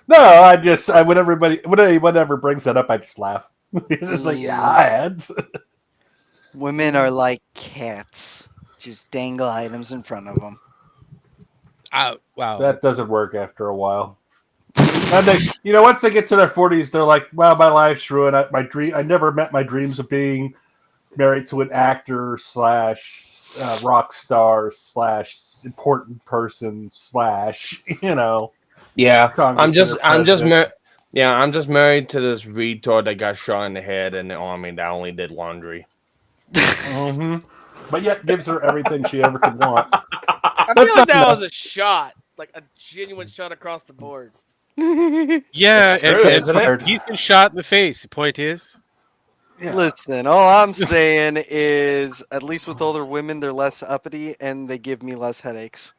No, whenever brings that up, I just laugh. It's just like, yeah, I had. Women are like cats. Just dangle items in front of them. Wow. That doesn't work after a while. And they, once they get to their 40s, they're like, "Wow, my life's ruined. I never met my dreams of being married to an actor / rock star / important person / Yeah, I'm just president." I'm just married to this retard that got shot in the head in the army that only did laundry. Mm-hmm. But yet gives her everything she ever could want. I feel like that was a shot, like a genuine shot across the board. Yeah, he's been shot in the face. The point is, Listen, all I'm saying is, at least with older women, they're less uppity and they give me less headaches.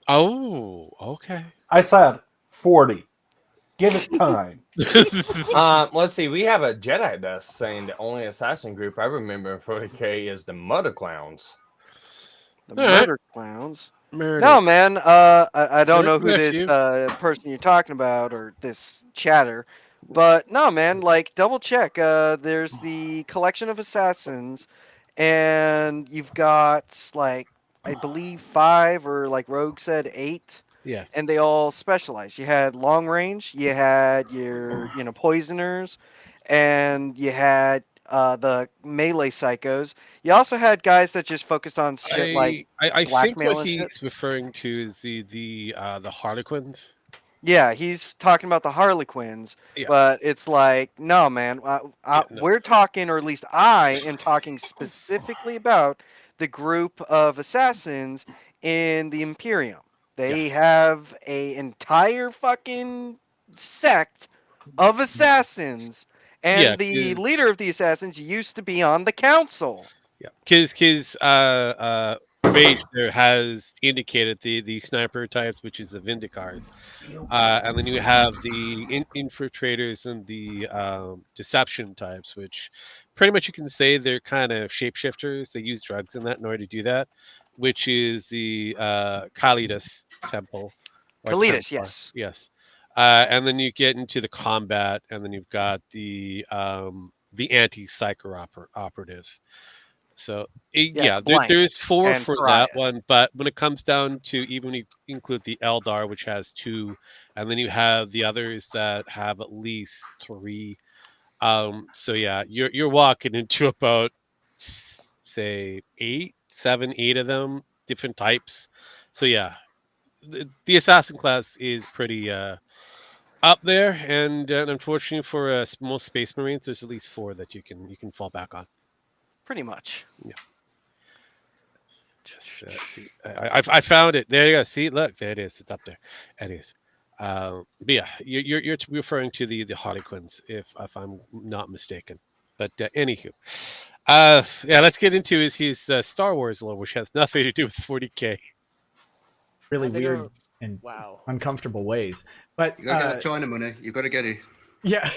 oh, okay. I said 40. Give it time. Let's see. We have a Jedi that's saying the only assassin group I remember in 40K is the Murder Clowns. The murder clowns. No, man. I don't know who this person you're talking about or this chatter, but no, man. Like, double check. There's the collection of assassins, and you've got like I believe 5 or like Rogue said 8. Yeah. And they all specialize. You had long range. You had your poisoners, and you had the melee psychos. You also had guys that just focused on shit like I think blackmail what and shit. he's referring to is the Harlequins. Yeah, he's talking about the Harlequins, Yeah. but it's like, no, man. We're talking, or at least I am talking specifically about the group of assassins in the Imperium. They have a entire fucking sect of assassins, and the leader of the assassins used to be on the council. Yeah, because Rage there has indicated the sniper types, which is the Vindicars, and then you have the infiltrators and the deception types, which pretty much you can say they're kind of shapeshifters. They use drugs in that in order to do that, which is the Kalidas temple. Kalidas, Templar. yes. And then you get into the combat, and then you've got the anti-psyker operatives. So there's 4 for that one, but when it comes down to even you include the Eldar, which has 2, and then you have the others that have at least 3. So yeah, you're walking into about say 8 of them, different types. So yeah, the assassin class is pretty up there, and unfortunately for most Space Marines, there's at least 4 that you can fall back on. Pretty much. Yeah. Just see. I found it. There you go. See, look, there it is. It's up there. It is. But yeah, you're referring to the Harlequins, if I'm not mistaken. But anywho, let's get into his Star Wars lore, which has nothing to do with 40K. Really weird and uncomfortable ways. But you gotta get that China money. You gotta get it. Yeah,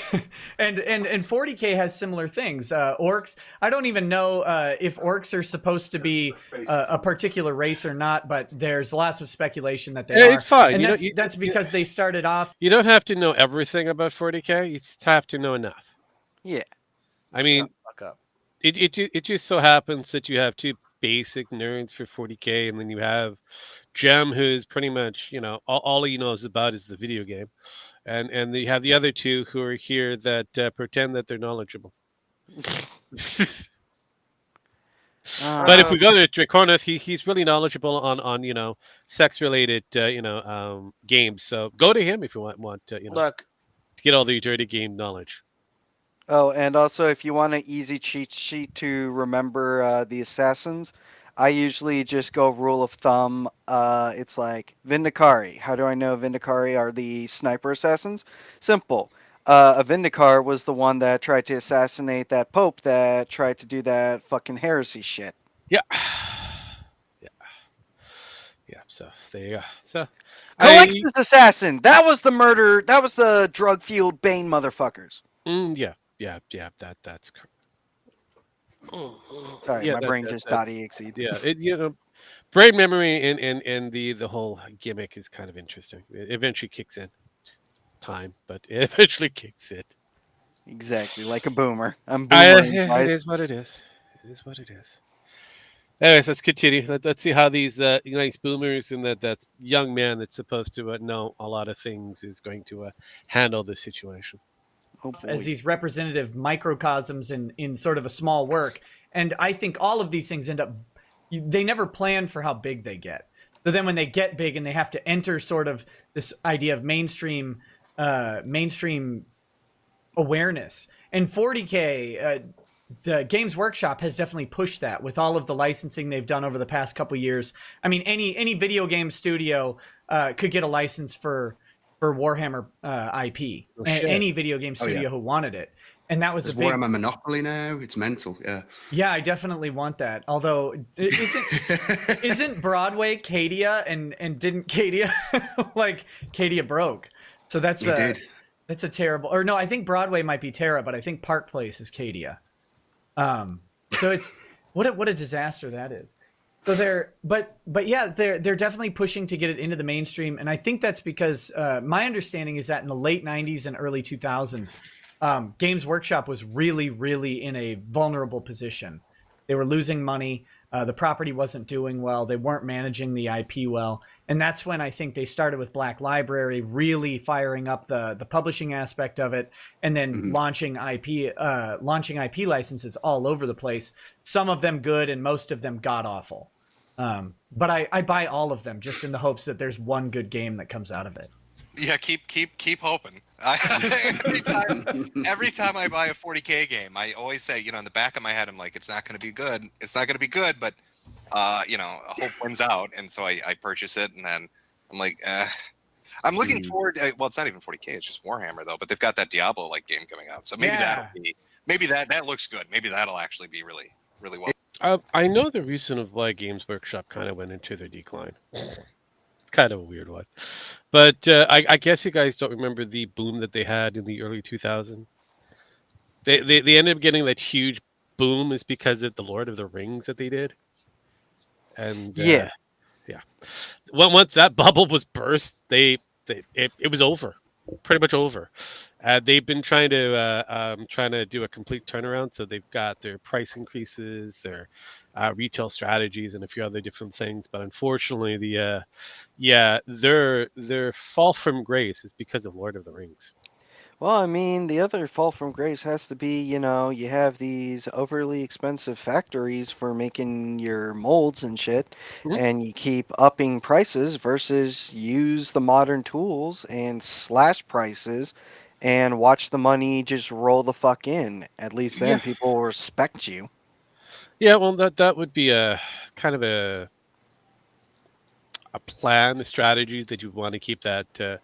and 40K has similar things. Orcs. I don't even know if orcs are supposed to be a particular race or not, but there's lots of speculation that they are. It's fine. And that's because they started off. You don't have to know everything about 40K. You just have to know enough. Yeah. I mean, it just so happens that you have 2 basic nerds for 40K, and then you have Jem, who's pretty much all he knows about is the video game. And you have the other 2 who are here that pretend that they're knowledgeable. But if we go to Draconith, he's really knowledgeable on sex related games. So go to him if you want to look, to get all the dirty game knowledge. Oh, and also if you want an easy cheat sheet to remember the assassins, I usually just go rule of thumb. It's like Vindicari. How do I know Vindicari are the sniper assassins? Simple. A Vindicar was the one that tried to assassinate that Pope that tried to do that fucking heresy shit. Yeah. Yeah. Yeah. So there you go. So Calixtus assassin. That was the murder. That was the drug fueled Bane motherfuckers. Yeah. That's correct. Sorry, Yeah, my brain just that's .exed. yeah. Brain memory and the whole gimmick is kind of interesting. It eventually kicks in. Just time, but it eventually kicks in. Exactly, like a boomer. I'm boomering, It guys. is what it is. It is what it is. Anyways, let's continue. Let's see how these nice boomers and that young man that's supposed to know a lot of things is going to handle the situation. Oh boy. As these representative microcosms in sort of a small work. And I think all of these things end up, they never plan for how big they get. So then when they get big and they have to enter sort of this idea of mainstream awareness. And 40K, the Games Workshop has definitely pushed that with all of the licensing they've done over the past couple years. I mean, any video game studio could get a license for Warhammer IP. Oh, shit. Any video game studio who wanted it, and that was There's a big. Warhammer Monopoly now. It's mental. Yeah. Yeah, I definitely want that. Although isn't Broadway Cadia and didn't Cadia like Cadia broke? So that's It did. that's a terrible. Or no, I think Broadway might be Terra, but I think Park Place is Cadia. So it's what a disaster that is. So but yeah, they're definitely pushing to get it into the mainstream, and I think that's because my understanding is that in the late '90s and early 2000s, Games Workshop was really in a vulnerable position. They were losing money. The property wasn't doing well. They weren't managing the IP well. And that's when I think they started with Black Library, really firing up the publishing aspect of it, and then launching IP licenses all over the place. Some of them good and most of them god awful. But I buy all of them just in the hopes that there's one good game that comes out of it. Yeah, keep hoping. Every time I buy a 40K game, I always say, in the back of my head, I'm like, it's not going to be good. It's not going to be good, but hope wins out, and so I purchase it, and then I'm like, I'm looking forward. Well, it's not even 40K; it's just Warhammer, though. But they've got that Diablo-like game coming out, so maybe that looks good. Maybe that'll actually be really well. I know the reason of why Games Workshop kind of went into their decline. Kind of a weird one, but I guess you guys don't remember the boom that they had in the early 2000s. They ended up getting that huge boom is because of the Lord of the Rings that they did, and yeah. Well, once that bubble was burst, it was over, pretty much over. They've been trying to do a complete turnaround, so they've got their price increases, their retail strategies, and a few other different things. But unfortunately, their fall from grace is because of Lord of the Rings. Well, I mean, the other fall from grace has to be, you have these overly expensive factories for making your molds and shit, and you keep upping prices versus use the modern tools and slash prices and watch the money just roll the fuck in. At least then people will respect you. Yeah, well, that would be a kind of a plan, a strategy that you want to keep that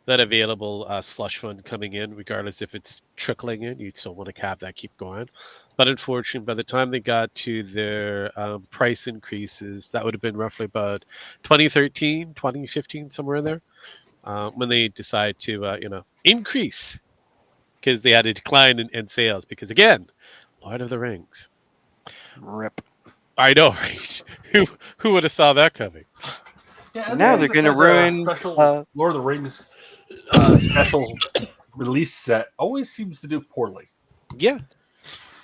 available slush fund coming in, regardless if it's trickling in. You still want to have that keep going. But unfortunately, by the time they got to their price increases, that would have been roughly about 2013, 2015, somewhere in there, when they decide to increase, because they had a decline in sales. Because again, Lord of the Rings. Rip. I know, right? Who would have saw that coming? Yeah, Now they're going to ruin special Lord of the Rings special release set. Always seems to do poorly. Yeah.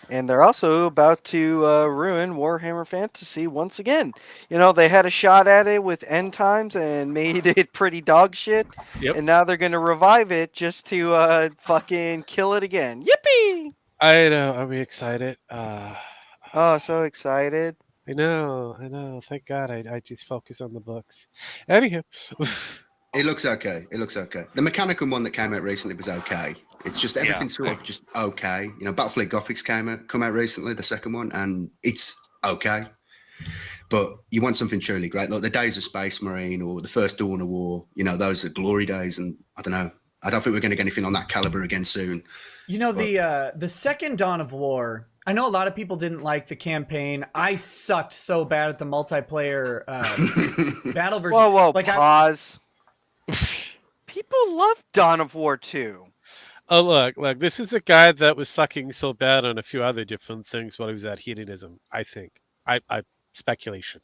And they're also about to ruin Warhammer Fantasy once again. They had a shot at it with End Times and made it pretty dog shit. Yep. And now they're going to revive it just to fucking kill it again. Yippee! I know. Are we excited? Oh, so excited. I know. Thank God I just focus on the books. Anyhow. It looks okay. The mechanical one that came out recently was okay. It's just everything's sort of just okay. You know, Battlefleet Gothics come out recently, the second one, and it's okay. But you want something truly great, like the days of Space Marine or the first Dawn of War. You know, those are glory days, and I don't know. I don't think we're going to get anything on that caliber again soon. You know, the second Dawn of War, I know a lot of people didn't like the campaign. I sucked so bad at the multiplayer battle version. Whoa, like pause. People love Dawn of War 2. Oh, look, this is the guy that was sucking so bad on a few other different things while he was at Hedonism, I think. I speculation.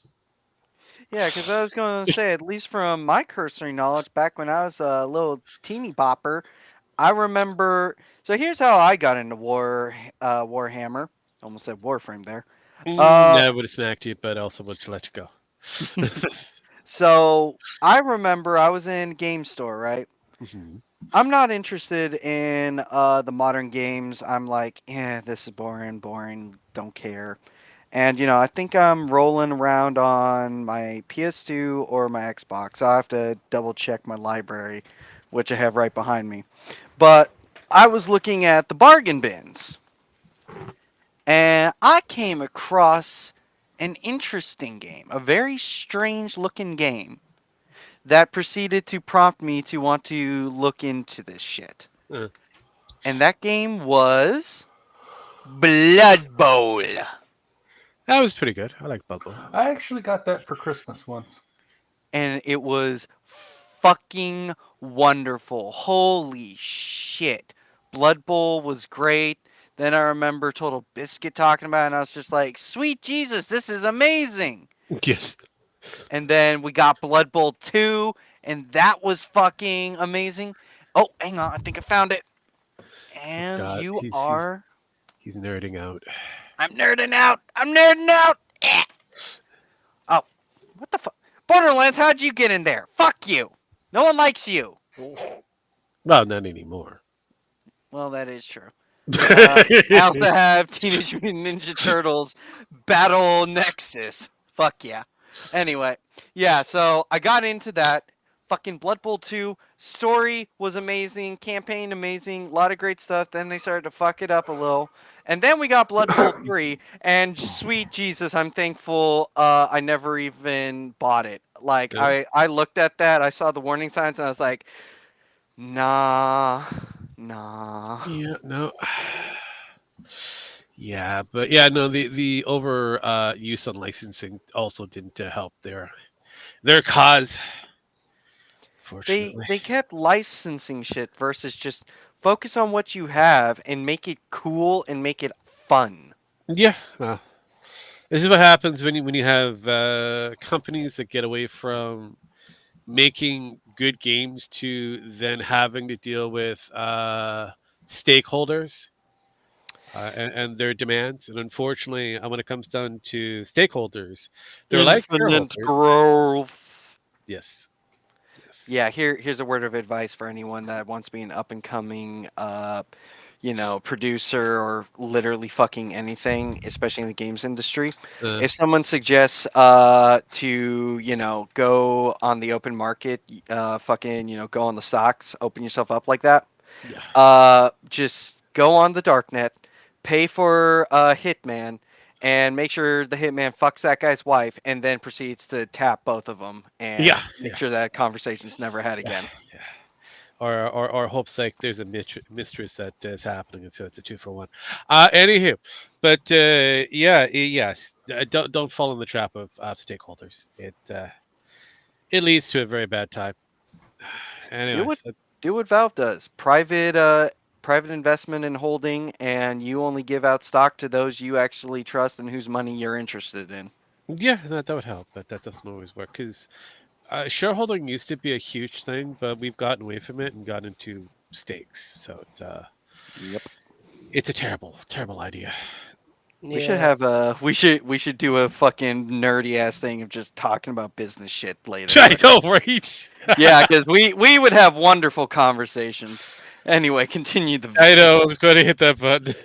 Yeah, because I was going to say, at least from my cursory knowledge, back when I was a little teeny bopper, I remember. So here's how I got into Warhammer. Almost said Warframe there. I would have smacked you, but also would let you go. So I remember I was in Game Store, right? Mhm. I'm not interested in the modern games. I'm like, yeah, this is boring, don't care. And, I think I'm rolling around on my PS2 or my Xbox. I'll have to double check my library, which I have right behind me. But I was looking at the bargain bins, and I came across an interesting game, a very strange looking game that proceeded to prompt me to want to look into this shit. And that game was Blood Bowl. That was pretty good. I like Blood Bowl. I actually got that for Christmas once. And it was fucking wonderful. Holy shit. Blood Bowl was great. Then I remember Total Biscuit talking about it, and I was just like, sweet Jesus, this is amazing. Yes. And then we got Blood Bowl 2, and that was fucking amazing. Oh, hang on, I think I found it. And God, he's nerding out. I'm nerding out. Eh. Oh, what the fuck? Borderlands, how'd you get in there? Fuck you. No one likes you. Well, not anymore. Well, that is true. I also have Teenage Mutant Ninja Turtles Battle Nexus. Fuck yeah. Anyway, yeah, so I got into that. Fucking Blood Bowl 2. Story was amazing. Campaign amazing. A lot of great stuff. Then they started to fuck it up a little. And then we got Blood Bowl 3. And sweet Jesus, I'm thankful I never even bought it. Like, Yeah. I looked at that. I saw the warning signs. And I was like, nah. Yeah, no. Yeah, but yeah, no. The over use on licensing also didn't help their cause. Fortunately, They kept licensing shit versus just focus on what you have and make it cool and make it fun. yeah. Well, this is what happens when you have companies that get away from making good games to then having to deal with stakeholders and their demands. And unfortunately, when it comes down to stakeholders, they're like Infinite shareholders. growth. Yes. Yeah, here's a word of advice for anyone that wants to be an up and coming producer or literally fucking anything, especially in the games industry. If someone suggests to, go on the open market, go on the stocks, open yourself up like that, just go on the darknet, pay for a hitman, and make sure the hitman fucks that guy's wife and then proceeds to tap both of them and make sure that conversation's never had again. Yeah. Or hopes like there's a mistress that is happening, and so it's a 2-for-1. Anywho, but yes, don't fall in the trap of stakeholders. It leads to a very bad time. Anyway, Do what Valve does. Private investment and holding, and you only give out stock to those you actually trust and whose money you're interested in. yeah, that would help, but that doesn't always work because shareholding used to be a huge thing, but we've gotten away from it and got into stakes. So it's a terrible idea. We should have we should do a fucking nerdy ass thing of just talking about business shit later. I know, right? Yeah, because we would have wonderful conversations. Anyway, continue the. I know. I was going to hit that button.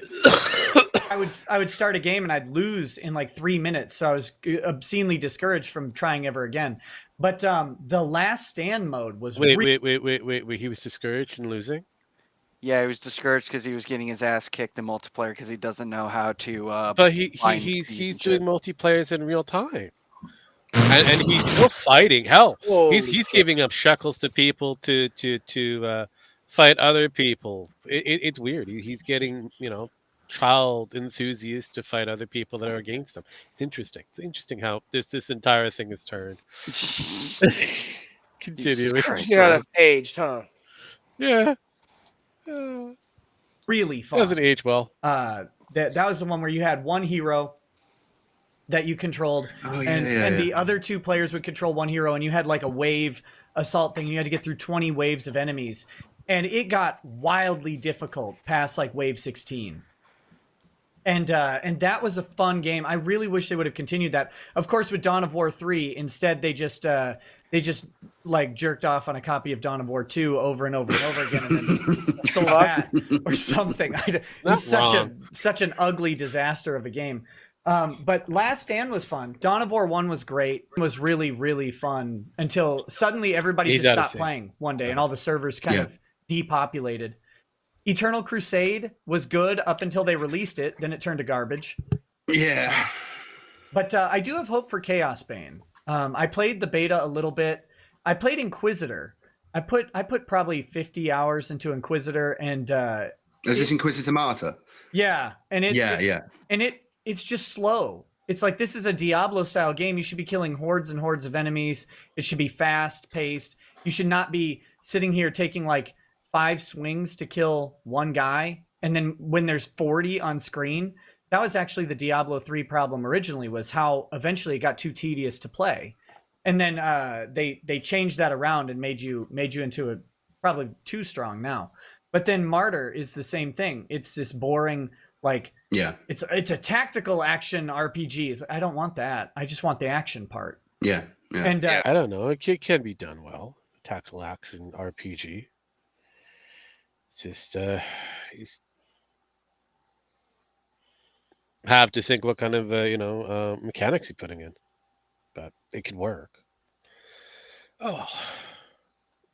I would start a game and I'd lose in like 3 minutes, so I was obscenely discouraged from trying ever again. But the Last Stand mode was wait. He was discouraged in losing. Yeah, he was discouraged because he was getting his ass kicked in multiplayer because he doesn't know how to. But find he's keys he's and doing shit. multiplayers in real time, and he's still fighting. Hell, he's Holy crap. giving up shekels to people to fight other people. It's weird. He's getting child enthusiasts to fight other people that are against him. It's interesting. It's interesting how this entire thing is turned. Continuing. Christ. Interesting how that's aged, huh? Yeah. Really fun. Doesn't age well. That was the one where you had one hero that you controlled, and the other two players would control one hero, and you had like a wave assault thing. You had to get through 20 waves of enemies, and it got wildly difficult past like wave 16. And that was a fun game. I really wish they would have continued that. Of course, with Dawn of War 3, instead they just like jerked off on a copy of Dawn of War 2 over and over and over again, and then sold that or something. It's such an ugly disaster of a game. But Last Stand was fun. Dawn of War 1 was great. It was really, really fun until suddenly everybody just stopped playing one day, and all the servers kind of depopulated. Eternal Crusade was good up until they released it. Then it turned to garbage. Yeah. But I do have hope for Chaos Bane. I played the beta a little bit. I played Inquisitor. I put probably 50 hours into Inquisitor, and is this Inquisitor Martyr? Yeah, and it's just slow. It's like, this is a Diablo style game. You should be killing hordes and hordes of enemies. It should be fast paced. You should not be sitting here taking like 5 swings to kill one guy, and then when there's 40 on screen. That was actually the Diablo 3 problem originally, was how eventually it got too tedious to play. And then they changed that around and made you into a probably too strong now. But then Martyr is the same thing. It's this boring, like, it's a tactical action RPG. I don't want that. I just want the action part. Yeah. And I don't know. It can be done well. Tactical action RPG. It's just you have to think what kind of mechanics you're putting in, but it can work. Oh,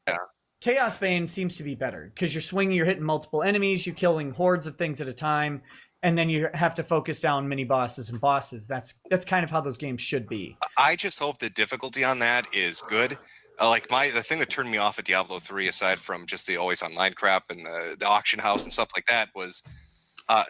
yeah. Chaos Bane seems to be better because you're swinging, you're hitting multiple enemies, you're killing hordes of things at a time, and then you have to focus down mini bosses and bosses. That's kind of how those games should be. I just hope the difficulty on that is good. The thing that turned me off at Diablo 3, aside from just the always online crap and the auction house and stuff like that, was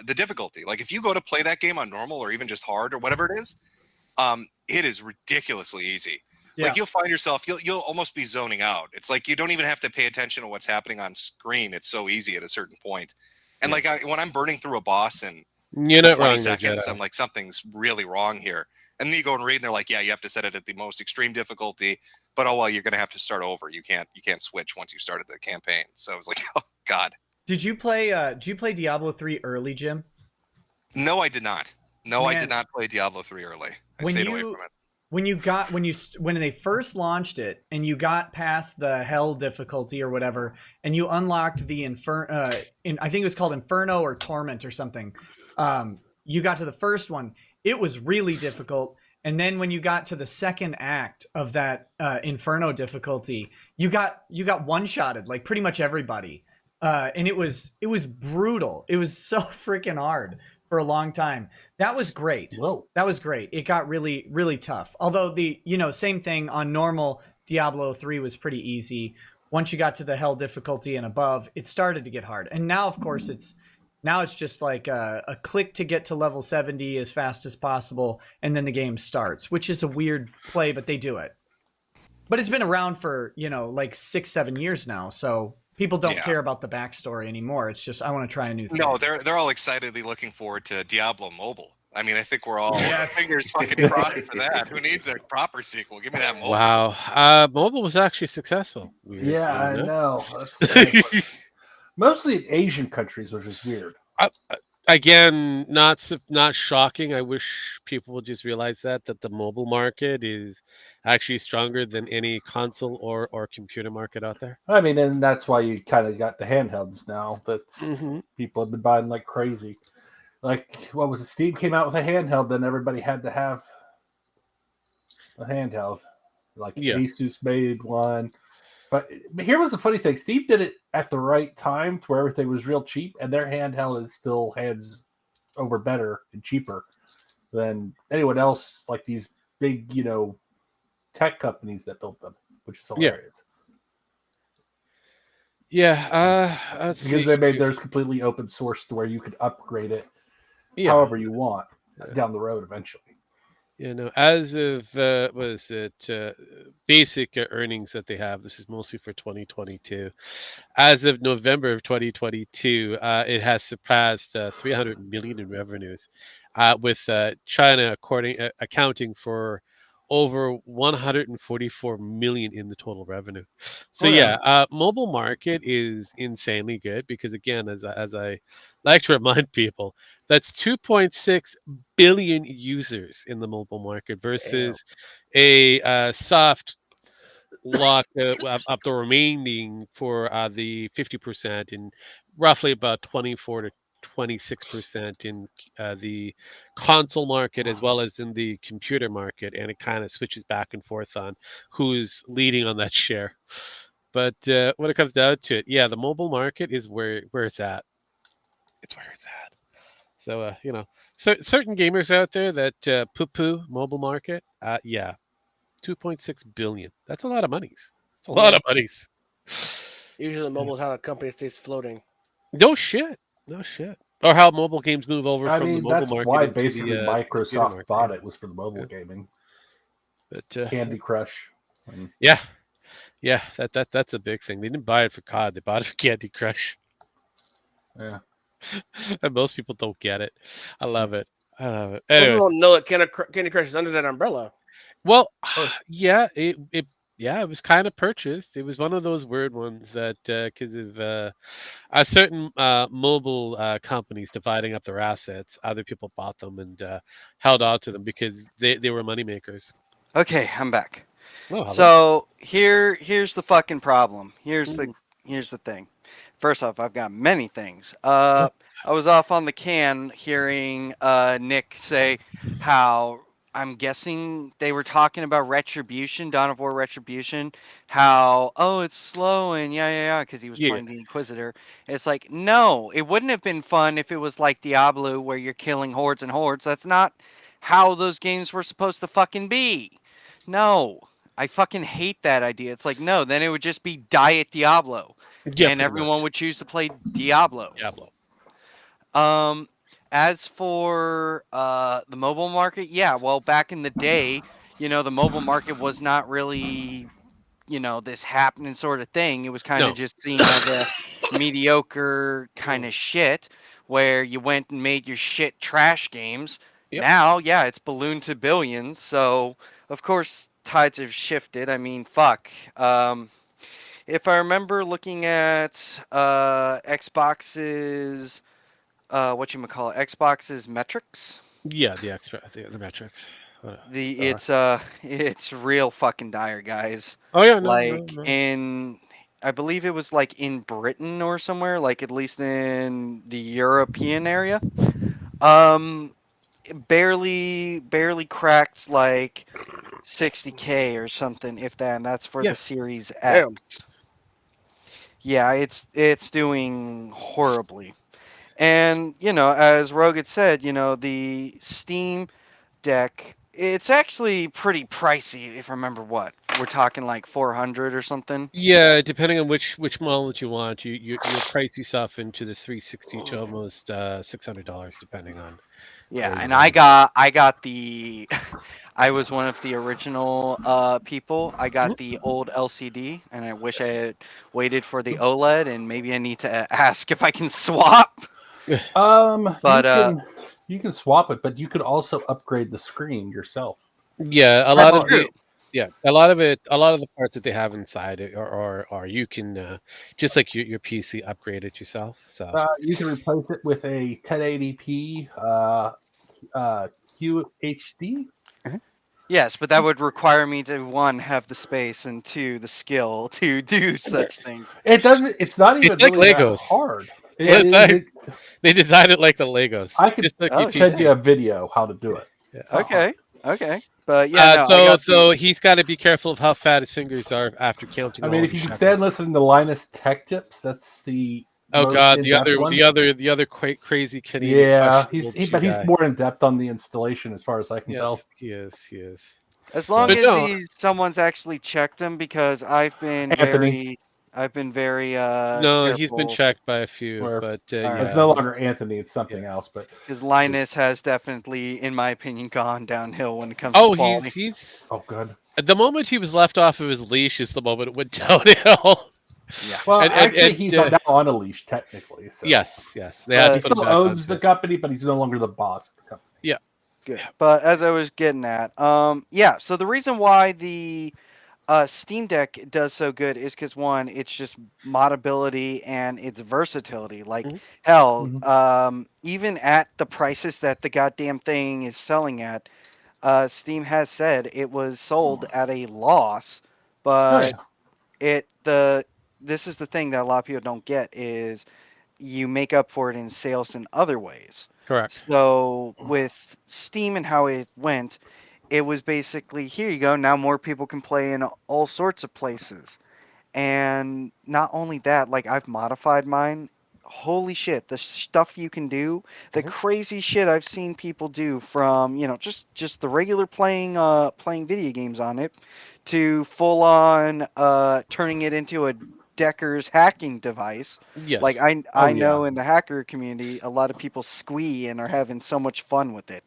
the difficulty. Like, if you go to play that game on normal or even just hard or whatever it is ridiculously easy. Yeah. Like, you'll find yourself, you'll almost be zoning out. It's like you don't even have to pay attention to what's happening on screen. It's so easy at a certain point. And like when I'm burning through a boss in 20 seconds, I'm like, something's really wrong here. And then you go and read, and they're like, yeah, you have to set it at the most extreme difficulty. But oh well, you're gonna have to start over. You can't switch once you started the campaign. So I was like, oh god. Did you play Diablo 3 early, Jim? No, I did not. No, man. I did not play Diablo 3 early. I stayed away from it. When they first launched it and you got past the hell difficulty or whatever, and you unlocked the I think it was called Inferno or Torment or something. You got to the first one. It was really difficult. And then when you got to the second act of that Inferno difficulty, you got one-shotted, like pretty much everybody. And it was brutal. It was so freaking hard for a long time. That was great. Whoa. That was great. It got really, really tough. Although same thing on normal, Diablo 3 was pretty easy. Once you got to the hell difficulty and above, it started to get hard. And now, of course, it's just like a click to get to level 70 as fast as possible, and then the game starts, which is a weird play, but they do it. But it's been around for, like 6-7 years now, so people don't care about the backstory anymore. It's just, I want to try a new thing. No, they're all excitedly looking forward to Diablo Mobile. I mean, I think we're all fingers fucking crossed for that. Who needs a proper sequel? Give me that mobile. Wow. Mobile was actually successful. Yeah, I know. Mostly in Asian countries, which is weird. Again, not shocking. I wish people would just realize that the mobile market is actually stronger than any console or computer market out there. I mean, and that's why you kind of got the handhelds now that people have been buying like crazy. Like, what was it? Steam came out with a handheld, then everybody had to have a handheld. Like Asus made one. But here was the funny thing: Steve did it at the right time to where everything was real cheap, and their handheld is still hands over better and cheaper than anyone else. Like these big, tech companies that built them, which is hilarious. Yeah, let's Because see. they made theirs completely open source to where you could upgrade it Yeah. however you want down the road eventually. As of basic earnings that they have, this is mostly for 2022. As of November of 2022, it has surpassed 300 million in revenues, with China accounting for over 144 million in the total revenue. So mobile market is insanely good because, again, as I like to remind people, that's 2.6 billion users in the mobile market versus a soft lock up the remaining for the 50% and roughly about 24 to 26% in the console market as well as in the computer market, and it kind of switches back and forth on who's leading on that share. But when it comes down to it, the mobile market is where it's at. It's where it's at. So certain gamers out there that poo-poo mobile market, 2.6 billion. That's a lot of monies. It's a lot of monies. Usually, mobile is how the company stays floating. No shit. Or how mobile games move over I from the mean, mobile that's market why into basically the computer Microsoft market. bought it was for the mobile gaming. But Candy Crush. Yeah, that's a big thing. They didn't buy it for COD. They bought it for Candy Crush. Yeah. And most people don't get it. I love it. Most Anyways, people don't know that Candy Crush is under that umbrella. well, it was kind of purchased. It was one of those weird ones that because of a certain mobile companies dividing up their assets, other people bought them and held on to them because they were money makers. Okay, I'm back. Oh, hello. So here's the fucking problem. Here's the thing. First off, I've got many things. I was off on the can hearing Nick say how I'm guessing they were talking about Retribution, Dawn of War Retribution, how it's slow and because he was playing the Inquisitor. And it's like, no, it wouldn't have been fun if it was like Diablo where you're killing hordes and hordes. That's not how those games were supposed to fucking be. No. I fucking hate that idea. It's like, no, then it would just be Diet Diablo. Yeah, and everyone would choose to play Diablo. As for the mobile market, well, back in the day, the mobile market was not really, this happening sort of thing. It was kind of just seen as a mediocre kind of shit where you went and made your shit trash games. Yep. Now, it's ballooned to billions. So, of course, tides have shifted. I mean, fuck. If I remember looking at Xbox's Xbox's metrics. Yeah, the metrics. It's real fucking dire, guys. Oh yeah, in I believe it was like in Britain or somewhere, like at least in the European area. Barely cracked like 60K or something, if that, and that's for the Series X. Damn. Yeah, it's doing horribly. And, as Rogue had said, the Steam Deck, it's actually pretty pricey, if I remember what. We're talking like 400 or something. Yeah, depending on which model that you want, you'll price yourself into the 360 to almost $600, depending on. Yeah, and I got the I was one of the original people. I got the old LCD, and I wish I had waited for the OLED, and maybe I need to ask if I can swap. But you can swap it, but you could also upgrade the screen yourself. Yeah, a lot of the parts that they have inside it are you can just like your PC upgrade it yourself. So you can replace it with a 1080p QHD. Yes, but that would require me to, one, have the space, and two, the skill to do such things. It doesn't. It's not even like really Legos. that hard. They designed it like the Legos. I could send you a video how to do it. Okay. But yeah, no, I got so he's got to be careful of how fat his fingers are after counting. I all mean, the if you can shekels. stand listening to Linus Tech Tips, that's the Oh most God, in-depth one. the other crazy Canadian. Yeah, questionable but he's guy. more in depth on the installation as far as I can Yes, tell. he is. as long But as no. someone's actually checked him, because I've been Anthony. very No, he's been careful. checked by a few, Or- but All yeah, right. It's no longer Anthony; it's something else. But Because Linus Yes. has definitely, in my opinion, gone downhill when it comes Oh, to quality. he's oh, good. the moment he was left off of his leash is the moment it went downhill. Yeah. Well, And- actually, and, he's uh, now on a leash technically. So. Yes. They But- had He to put him still back on owns the set. company, but he's no longer the boss of the company. Good. But as I was getting at, so the reason why the Steam Deck does so good is because one, it's just modability and its versatility. Like Mhm. hell, Mhm. even at the prices that the goddamn thing is selling at, Steam has said it was sold at a loss. But this is the thing that a lot of people don't get is you make up for it in sales in other ways. Correct. So with Steam and how it went, it was basically, here you go, now more people can play in all sorts of places. And not only that, like I've modified mine. Holy shit, the stuff you can do, the crazy shit I've seen people do from, just the regular playing video games on it to full on turning it into a Decker's hacking device. Yes. Like I Oh, know yeah. in the hacker community, a lot of people squee and are having so much fun with it.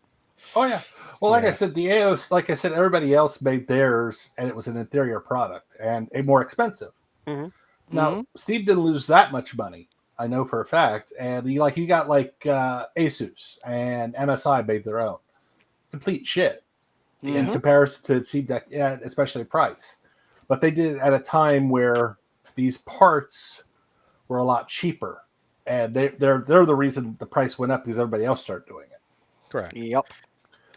Oh yeah. Well, like I Yeah. said, the AOS, like I said, everybody else made theirs, and it was an inferior product and a more expensive. Mhm. Now, Steve didn't lose that much money, I know for a fact. And you got Asus and MSI made their own, complete shit in comparison to Steve Deck, especially price. But they did it at a time where these parts were a lot cheaper, and they're the reason the price went up because everybody else started doing it. Correct. Yep.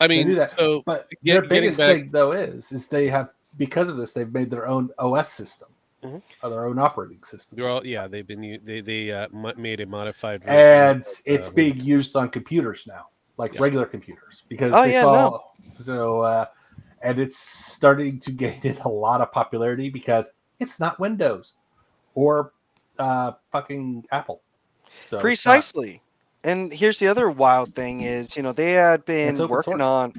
I They mean, do that. so But get- their getting biggest back- thing though is they have, because of this, they've made their own OS system, Mhm. or their own operating system, they're all they've been made a modified version. and of, it's being used on computers now, like Yeah. regular computers, because Oh, they yeah, saw and it's starting to gain a lot of popularity because it's not Windows or fucking Apple. So it's not. Precisely. And here's the other wild thing is, they had It's been open working source.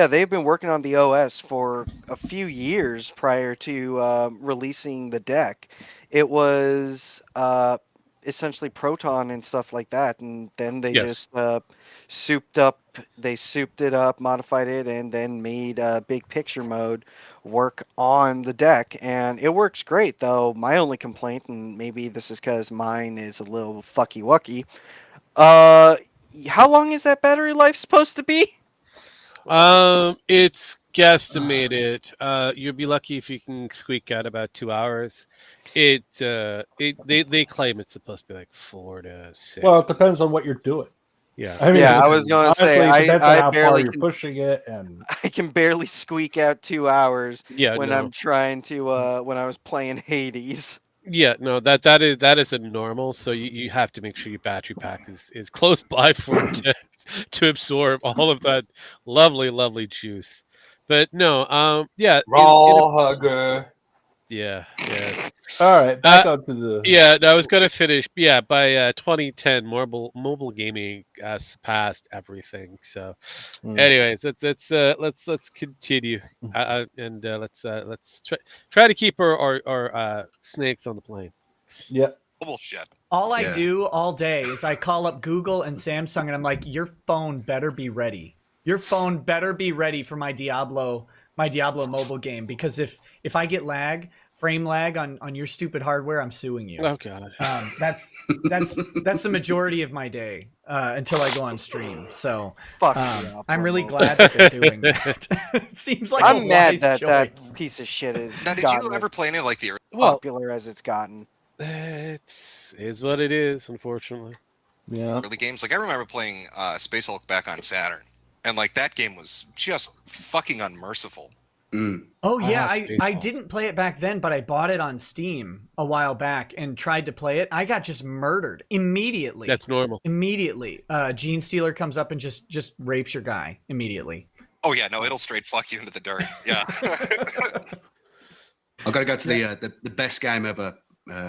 they've been working on the OS for a few years prior to releasing the deck. It was essentially Proton and stuff like that, and then they Yes. just souped it up, modified it, and then made big picture mode work on the deck, and it works great. Though my only complaint, and maybe this is because mine is a little fucky wucky, how long is that battery life supposed to be? It's guesstimated. You'll be lucky if you can squeak out about 2 hours. They claim it's supposed to be like 4 to 6. Well, it depends on what you're doing. yeah. I mean, Yeah, I was gonna honestly, say, it depends on I how far barely you're can- pushing it, and I can barely squeak out 2 hours Yeah, when no. I'm trying to when I was playing Hades. Yeah, no, that is a normal. So you have to make sure your battery pack is close by for it to absorb all of that lovely juice. But no, Raw hugger. yeah. all right, back up to the Yeah, no, I was gonna finish. Yeah, by 2010, mobile gaming surpassed everything. So, anyways, let's continue, and let's try to keep our snakes on the plane. yeah. Bullshit. All I Yeah. do all day is I call up Google and Samsung and I'm like, your phone better be ready. Your phone better be ready for my Diablo mobile game, because if I get frame lag on your stupid hardware, I'm suing you. Oh God. That's the majority of my day until I go on stream. So Fuck I'm really glad that they're doing that. It seems like I'm a mad wise that that choice. piece of shit is Now, did gotten you ever play any of like the as popular as it's gotten. It is what it is, unfortunately. Yeah. early games? Like I remember playing Space Hulk back on Saturn, and like that game was just fucking unmerciful. Mm. Oh yeah, Space I Hulk. didn't play it back then, but I bought it on Steam a while back and tried to play it. I got just murdered immediately. That's normal. Immediately. Gene Stealer comes up and just rapes your guy immediately. Oh yeah, no, it'll straight fuck you into the dirt. Yeah. I've got to go to the best game ever.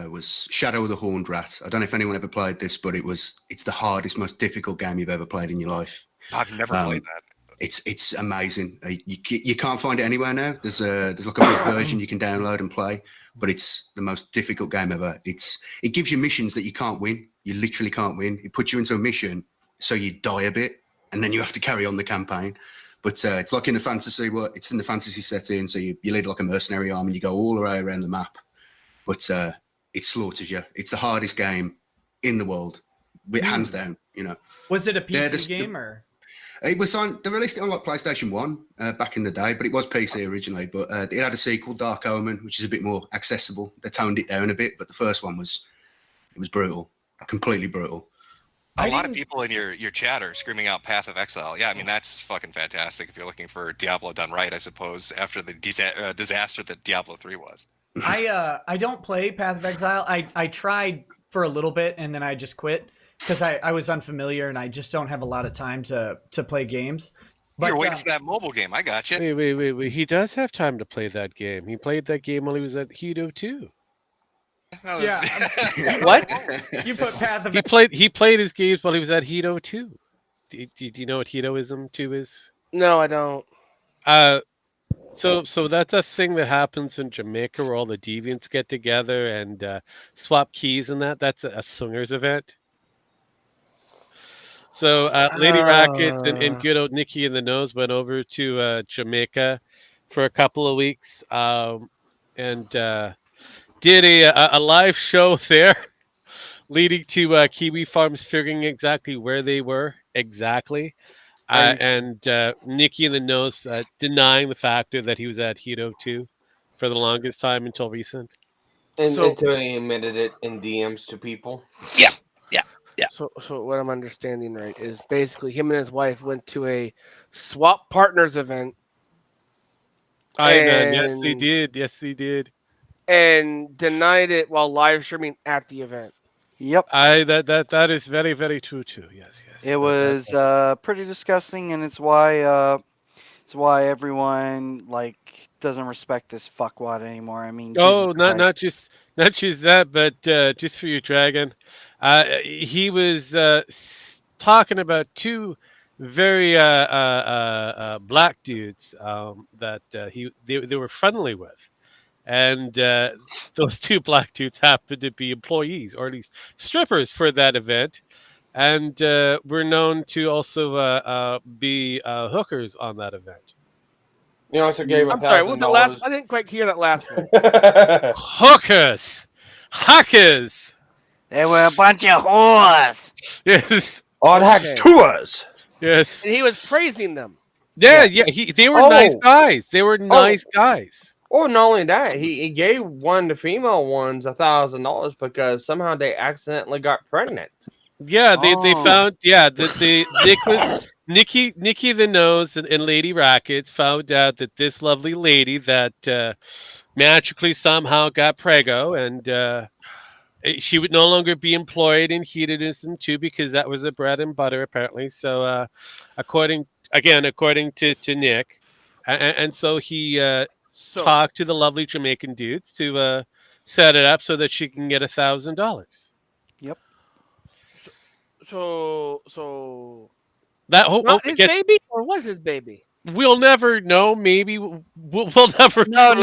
Was Shadow of the Horned Rat. I don't know if anyone ever played this, but it's the hardest, most difficult game you've ever played in your life. I've never played that. It's amazing. You can't find it anywhere now. There's like a big version you can download and play, but it's the most difficult game ever. It gives you missions that you can't win. You literally can't win. It puts you into a mission so you die a bit, and then you have to carry on the campaign. But it's like in the fantasy. It's in the fantasy setting, so you lead like a mercenary army and you go all the way around the map. But it slaughters you. It's the hardest game in the world, hands down. You know. Was it a PC game or? It was on. They released it on like PlayStation 1 back in the day, but it was PC originally. But it had a sequel, Dark Omen, which is a bit more accessible. They toned it down a bit, but the first one was brutal, completely brutal. A lot of people in your chat are screaming out Path of Exile. Yeah, I mean that's fucking fantastic if you're looking for Diablo done right, I suppose. After the disaster that Diablo 3 was. I don't play Path of Exile. I tried for a little bit and then I just quit because I was unfamiliar and I just don't have a lot of time to play games. But, you're waiting for that mobile game. I got you. Wait. He does have time to play that game. He played that game while he was at Hito 2. Yeah. What? You put Path of He played his games while he was at Hito 2. Do you know what Hitoism 2 is? No, I don't. So that's a thing that happens in Jamaica where all the deviants get together and swap keys and that's a swingers event. So Lady Racket and good old Nikki in the Nose went over to Jamaica for a couple of weeks and did a live show there, leading to Kiwi Farms figuring exactly where they were exactly. And Nikki in the Nose denying the factor that he was at Hito 2 for the longest time until recent. Until he admitted it in DMs to people. Yeah. So what I'm understanding right is basically him and his wife went to a swap partners event. Yes, they did. And denied it while live streaming at the event. Yep. That is very, very true too. Yes. It was pretty disgusting, and it's why everyone like doesn't respect this fuckwad anymore. I mean, not just that, but just for you, Dragon. He was talking about two very black dudes that they were friendly with. And those two black dudes happened to be employees, or at least strippers, for that event, and were known to also be hookers on that event. You also gave I'm sorry, what was the last? I didn't quite hear that last one. Hookers, hackers. They were a bunch of whores. Yes. On hack tours. Yes. And he was praising them. Yeah. They were nice guys. They were nice guys. Or not only that, he gave one of the female ones $1,000 because somehow they accidentally got pregnant. Yeah, they found the Nikki the Nose and Lady Rackets found out that this lovely lady that magically somehow got prego and she would no longer be employed in hedonism too because that was a bread and butter apparently. So according to Nick, and so he talked to the lovely Jamaican dudes to set it up so that she can get $1,000. Yep. So that his baby or was his baby? We'll never know. Maybe we'll never. No,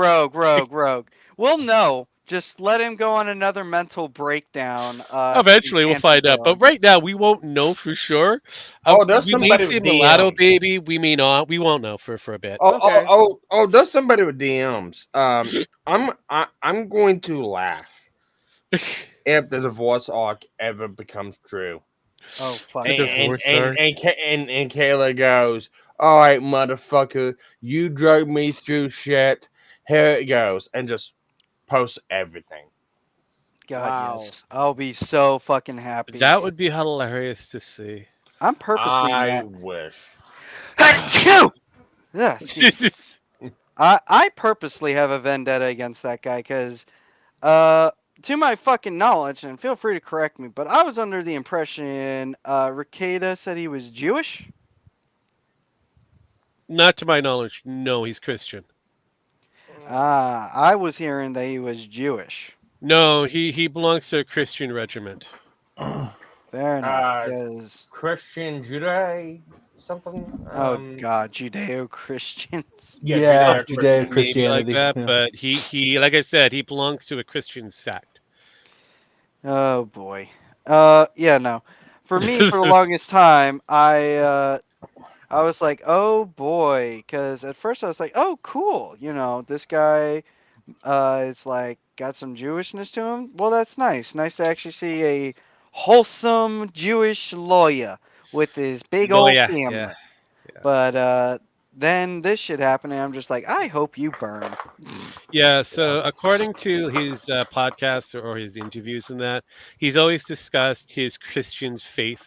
Rogue. We'll know. Just let him go on another mental breakdown. Eventually, we'll find out. But right now, we won't know for sure. There's we somebody may see with mulatto DMs. baby. We may not. We won't know for a bit. There's somebody with DMs. I'm going to laugh if the divorce arc ever becomes true. Oh fuck! And Kayla goes, "All right, motherfucker, you drug me through shit. Here it goes," and just post everything. God, yes. I'll be so fucking happy. That would be hilarious to see. I'm purposely I wish. Yes. I purposely have a vendetta against that guy because, to my fucking knowledge, and feel free to correct me, but I was under the impression Rekieta said he was Jewish. Not to my knowledge. No, he's Christian. I was hearing that he was Jewish. No, he belongs to a Christian regiment. Fair enough. Uh, Because Christian Judea something. oh god, Judeo-Christians. Yeah, Judeo-Christian. Judeo Maybe Christianity. like that, but he like I said, he belongs to a Christian sect. Oh boy. Yeah, no. For me, for the longest time, I was like, oh boy, because at first I was like, oh cool, this guy is like got some Jewishness to him. Well, that's nice. Nice to actually see a wholesome Jewish lawyer with his big Oh old yeah, family. yeah. But then this shit happened, and I'm just like, I hope you burn. Yeah, so according to his podcasts or his interviews and that, he's always discussed his Christian faith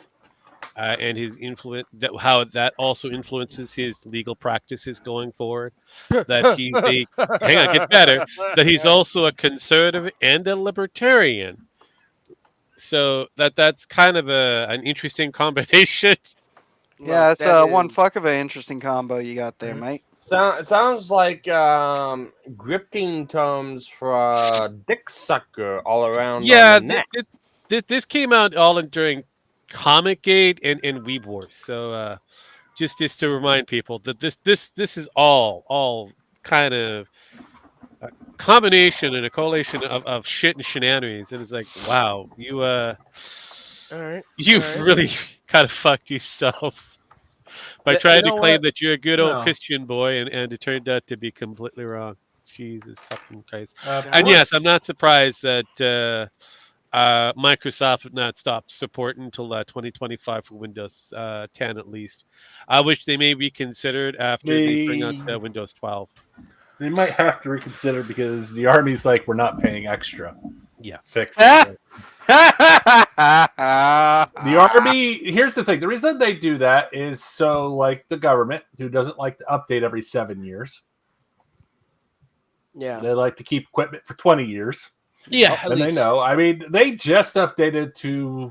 and his influence, how that also influences his legal practices going forward. That he's a hang on, get better. That he's also a conservative and a libertarian. So that's kind of an interesting combination. Yeah, it's that one is- fuck of an interesting combo you got there, mate. Sounds like grifting terms for dick sucker all around. Yeah, on the neck. this came out all during Comic-Gate and Weeb Wars. So just to remind people that this is all kind of a combination and a collation of shit and shenanigans. And it's like, wow, all right. you've all right. really kind of fucked yourself by You trying to know claim what? that you're a good old No. Christian boy, and it turned out to be completely wrong. Jesus fucking Christ. Uh, And yes, I'm not surprised that Microsoft would not stop supporting until 2025 for Windows 10 at least. I wish they may be considered after they bring out Windows 12. They might have to reconsider because the Army's like, we're not paying extra. Yeah. Fix Ah! it. The Army, here's the thing. The reason they do that is so, like, the government, who doesn't like to update every 7 years, Yeah. they like to keep equipment for 20 years. Yeah, at And they least. know. I mean, they just updated to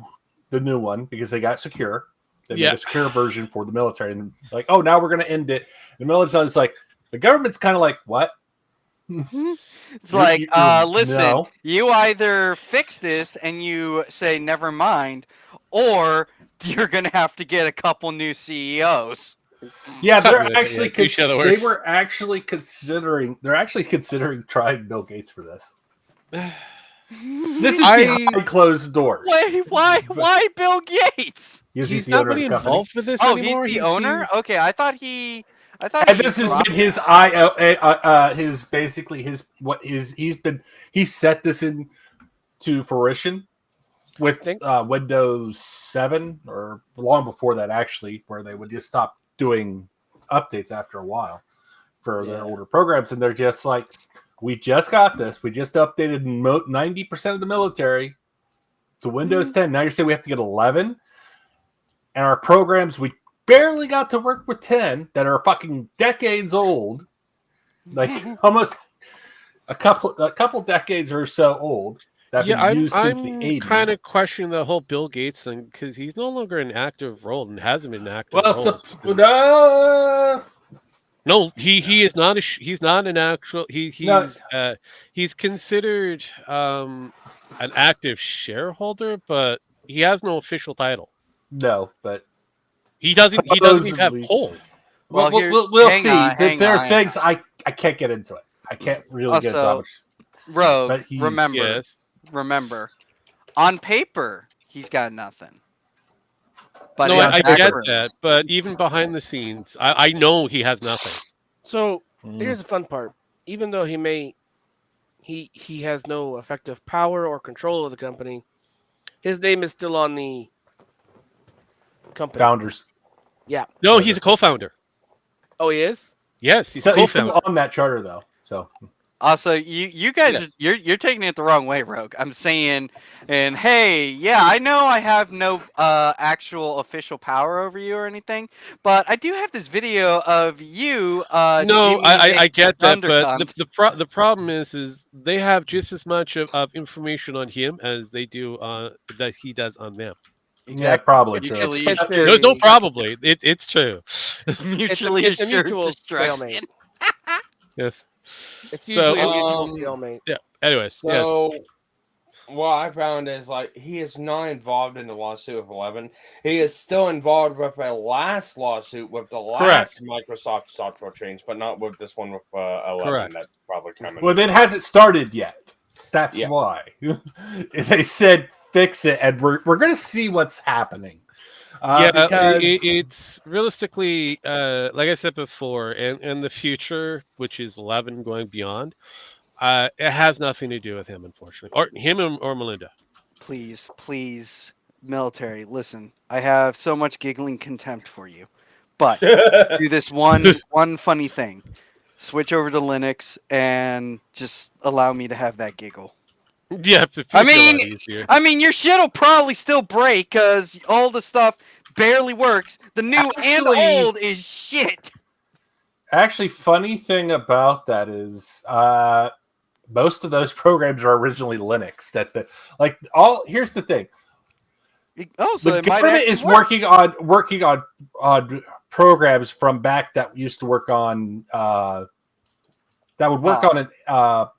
the new one because they got secure. They Yeah. made a secure version for the military. And like, oh, now we're going to end it. The military's like, the government's kind of like, what? It's like, listen, no. you either fix this and you say never mind, or you're gonna have to get a couple new CEOs. Yeah, they're Yeah, actually each other they works. were actually considering trying Bill Gates for this. This is behind closed doors. Wait, why Bill Gates? He's He's the not owner of really the company. involved with this Oh, anymore. he's the owner. he's- Okay, I thought he. And he this has dropped been it. he set this into fruition with Think- Windows 7 or long before that actually, where they would just stop doing updates after a while for their Yeah. older programs, and they're just like, we just got this, we just updated 90% of the military to Windows 10. Now you're saying we have to get 11, and our programs we barely got to work with 10 that are fucking decades old, like almost a couple decades or so old, that have been used since the 80s. kind of questioning the whole Bill Gates thing because he's no longer in active role and hasn't been in active Well, role. No, he is not. He's not an actual. He's considered an active shareholder, but he has no official title. no, but He doesn't even have Supposedly. hold. Well, here- we'll hang see. on, hang There on, are things I can't get into it. I can't really get into how Also, much. Rogue, But he's- remember, Yes. on paper he's got nothing. But No, in I the back get rooms- that, but even behind the scenes, I know he has nothing. So Mm. here's the fun part. Even though he has no effective power or control of the company, his name is still on the company. Founders. Yeah. No, he's a co-founder. Oh, he is? Yes, he's a He's still co-founder. on that charter though. So Also, you guys, you're taking it the wrong way, Rogue. I'm saying, and hey, yeah, I know I have no actual official power over you or anything, but I do have this video of you. No, Jimmy I get that, but Undercunt. the problem is they have just as much of information on him as they do that he does on them. Yeah, probably true. Mutually It's- assured. There's no probably. It's true. Mutually it's a assured mutual destruction. stalemate. Yes. It's So, usually a mutual stalemate. Yeah. Anyways. Yes. So, what I found is like he is not involved in the lawsuit of 11. He is still involved with a last lawsuit with the last Microsoft software change, but not with this one with 11. Correct. That's probably coming. Well, it hasn't started yet. That's Yeah. why they said fix it, and we're going to see what's happening. Because it's realistically, like I said before, in the future, which is 11 going beyond, it has nothing to do with him, unfortunately, or him or Melinda. Please, military, listen. I have so much giggling contempt for you, but do this one funny thing. Switch over to Linux and just allow me to have that giggle. Yeah, it's a I mean, your shit'll probably still break because all the stuff barely works. The new and old is shit. actually, funny thing about that is most of those programs are originally Linux. Here's the thing. Oh, so The it might government actually is work. working on programs from back that used to work on that would work on a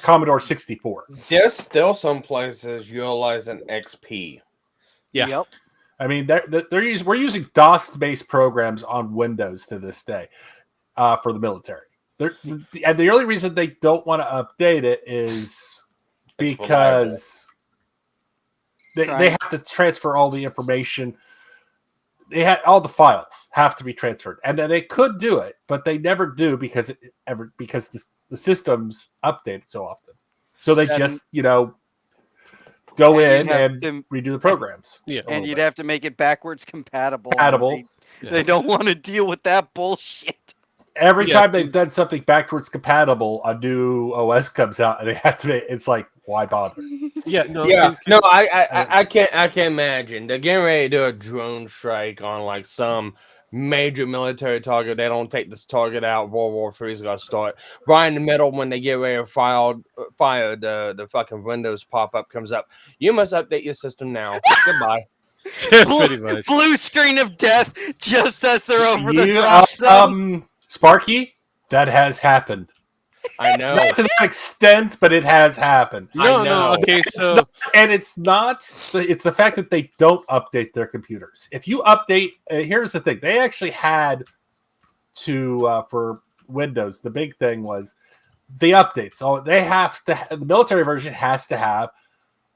Commodore 64. There's still some places utilizing XP. Yeah. Yep. I mean, we're using DOS-based programs on Windows to this day for the military. And the only reason they don't want to update it is because they have to transfer all the information. They had all the files have to be transferred, and they could do it, but they never do because the systems update so often. So they just go in and redo the programs. Yeah, And you'd have to make it backwards compatible. Compatible. They don't want to deal with that bullshit. Every time they've done something backwards compatible, a new OS comes out, and they have to. It's like, why bother? I can't imagine. They're getting ready to do a drone strike on like some major military target. They don't take this target out. World War III is gonna start right in the middle when they get ready to fire. The fucking Windows pop up comes up. You must update your system now. Goodbye. Pretty much. Blue screen of death just as they're over the drop zone. Sparky, that has happened. I know. Not to that extent, but it has happened. No. Okay, so It's the fact that they don't update their computers. If you update, here's the thing: they actually had to for Windows. The big thing was the updates. So they have to. The military version has to have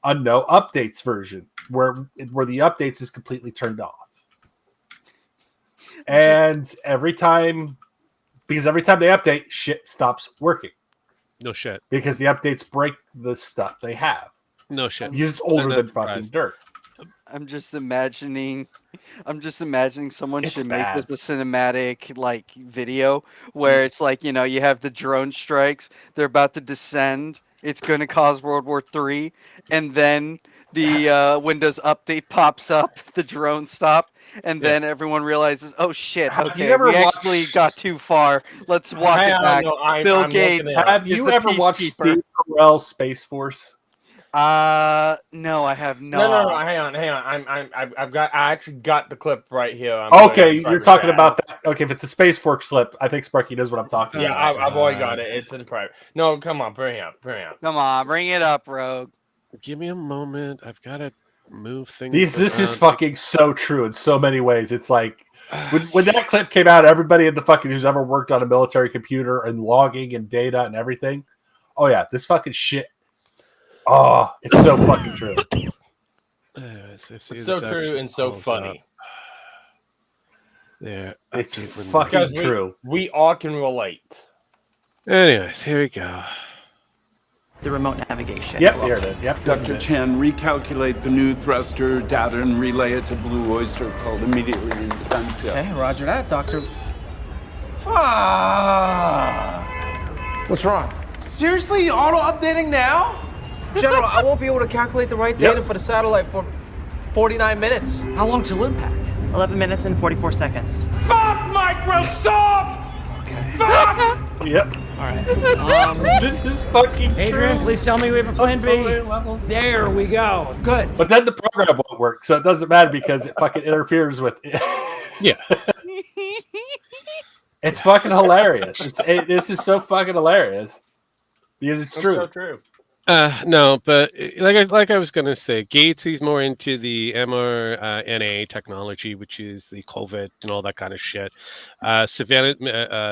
a no updates version where the updates is completely turned off. And every time they update, shit stops working. no shit. Because the updates break the stuff they have. No shit. He's just older than fucking dirt. I'm just imagining someone It's should bad. make this a cinematic like video where it's like, you have the drone strikes, they're about to descend, it's going to cause World War III, and then the Windows update pops up, the drone stop, and then everyone realizes, oh shit, okay, we actually got too far. Let's walk it back. Bill Gates. Have you ever watched Steve Carell's Space Force? No, I have not. No, hang on. I actually got the clip right here. Okay, you're talking about that. Okay, if it's a Space Force clip, I think Sparky knows what I'm talking Yeah, about. I've already got it. It's in private. No, come on, bring it up. Come on, bring it up, Rogue. Give me a moment. I've got to move things. This is around. fucking so true in so many ways. It's like when that clip came out, everybody in the fucking who's ever worked on a military computer and logging and data and everything. Oh yeah, this fucking shit. Oh, it's so fucking true. It's so true and so funny. There, It's update when- fucking true. We all can relate. Anyways, here we go. The remote navigation. Yep, here it is. Yep, this is Dr. it. Chan, recalculate the new thruster data and relay it to Blue Oyster called immediately instancia. Okay, roger that, Doctor. Fuck! What's wrong? Seriously, auto-updating now? General, I won't be able to calculate the right data for the satellite for 49 minutes. How long till impact? 11 minutes and 44 seconds. Fuck Microsoft! Okay. Fuck! Yep. All right. This is fucking Adrian, true. please tell me we have a plan On so B. many levels. There we go. Good. But then the program won't work, so it doesn't matter because it fucking interferes with it. Yeah. It's fucking hilarious. This is so fucking hilarious because it's true. So true. No, but like I was gonna say, Gates, he's more into the mRNA technology, which is the COVID and all that kind of shit. Surveillance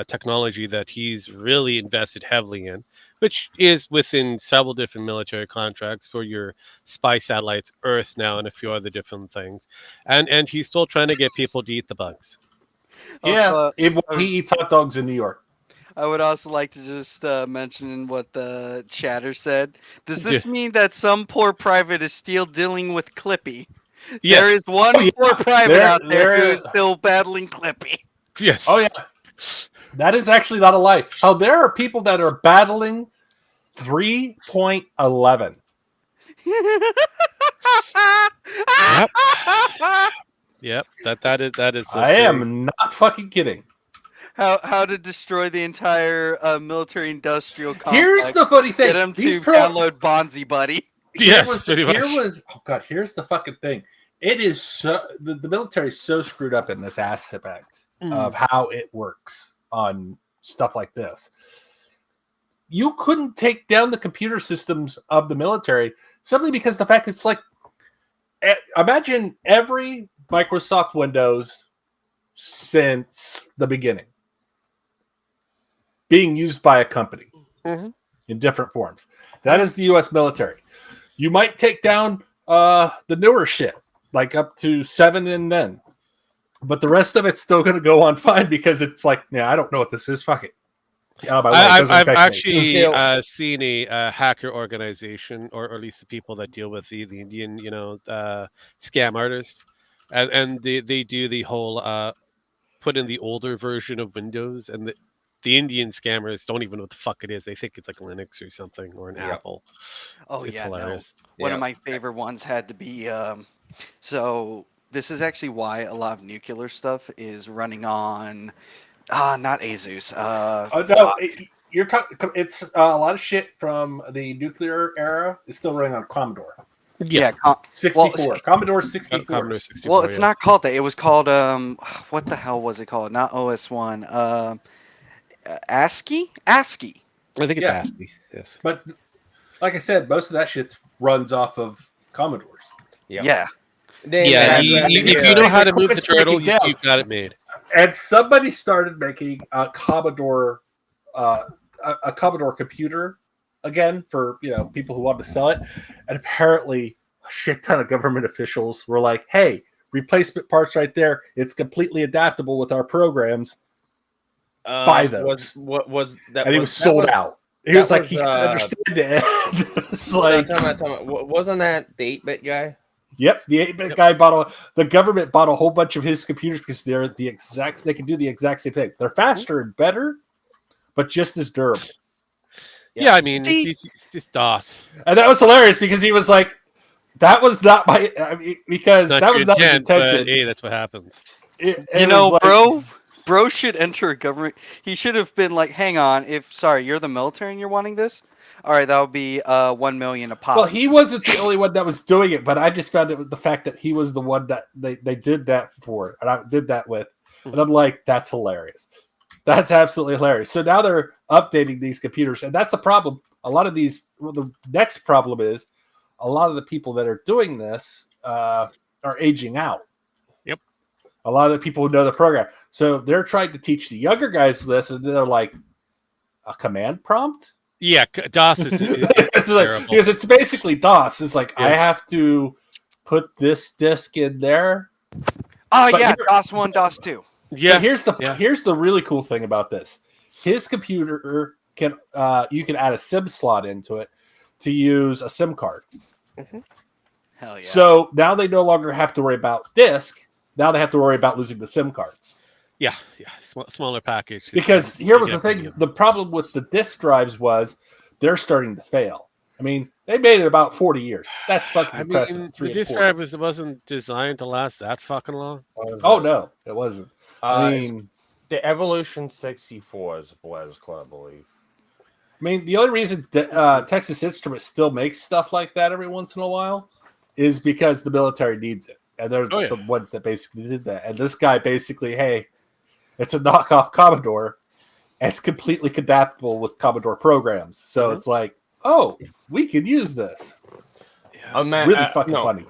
technology that he's really invested heavily in, which is within several different military contracts for your spy satellites, Earth now, and a few other different things. And he's still trying to get people to eat the bugs. Yeah, he eats hot dogs in New York. I would also like to just mention what the chatter said. Does this mean that some poor private is still dealing with Clippy? Yes. There is one poor private out there who is still battling Clippy. Yes. Oh yeah. That is actually not a lie. Oh, there are people that are battling 3.11. Yep. That is. I am not fucking kidding. How to destroy the entire military industrial complex. Here's the funny thing. Get him to download Bonzi Buddy. Yes, here's the fucking thing. It is so the military is so screwed up in this aspect of how it works on stuff like this. You couldn't take down the computer systems of the military simply because the fact it's like, imagine every Microsoft Windows since the beginning being used by a company in different forms. That is the U.S. military. You might take down the newer shit, like up to 7 and then. But the rest of it's still going to go on fine because it's like, I don't know what this is. Fuck it. I've actually seen a hacker organization, or at least the people that deal with the Indian, scam artists, and they do the whole put in the older version of Windows, and the Indian scammers don't even know what the fuck it is. They think it's like Linux or something or an Apple. Oh, it's yeah, hilarious. no. One of my favorite ones had to be so this is actually why a lot of nuclear stuff is running on not Asus. You're talking. It's a lot of shit from the nuclear era is still running on Commodore. Yeah, 64. Commodore 64. Commodore 64. Well, it's not called that. It was called what the hell was it called? Not OS1. ASCII. I think it's ASCII. Yes. But like I said, most of that shit runs off of Commodores. Yeah. If you know how to move the turtle, you've got it made. And somebody started making a Commodore computer again for people who want to sell it, and apparently a shit ton of government officials were like, "Hey, replacement parts right there. It's completely adaptable with our programs. Buy those." What was that? And he was sold out. He was like, he couldn't understand it. It's like, wasn't that the 8-bit guy? Yep, the 8-bit guy the government bought a whole bunch of his computers because they're they can do the exact same thing. They're faster and better, but just as durable. Yeah, I mean, it's just DOS. And that was hilarious because he was like, that was not my, because not that was not his intention. But, hey, that's what happens. Bro should enter a government. He should have been like, hang on, you're the military and you're wanting this? All right, that would be $1 million a pop. Well, he wasn't the only one that was doing it, but I just found it with the fact that he was the one that they did that for, and I did that with, and I'm like, that's hilarious. That's absolutely hilarious. So now they're updating these computers, and that's the problem. A lot of these. Well, the next problem is a lot of the people that are doing this are aging out. Yep. A lot of the people who know the program, so they're trying to teach the younger guys this, and they're like, a command prompt. Yeah, DOS is it's like, because it's basically DOS. It's like, I have to put this disk in there. Oh, yeah, DOS 1, DOS 2. Yeah. Here's the really cool thing about this. His computer can you can add a SIM slot into it to use a SIM card. Mm-hmm. Hell yeah. So now they no longer have to worry about disk. Now they have to worry about losing the SIM cards. Yeah. Smaller package. Because here was the thing. The problem with the disk drives was they're starting to fail. I mean, they made it about 40 years. That's fucking impressive. The disk drive wasn't designed to last that fucking long. Oh, no, it wasn't. I mean, the Evolution 64 is Blair's Club, I believe. I mean, the only reason Texas Instruments still makes stuff like that every once in a while is because the military needs it. And they're the ones that basically did that. And this guy basically, hey, it's a knockoff Commodore. And it's completely compatible with Commodore programs. So it's like, oh, we can use this. Really fucking funny.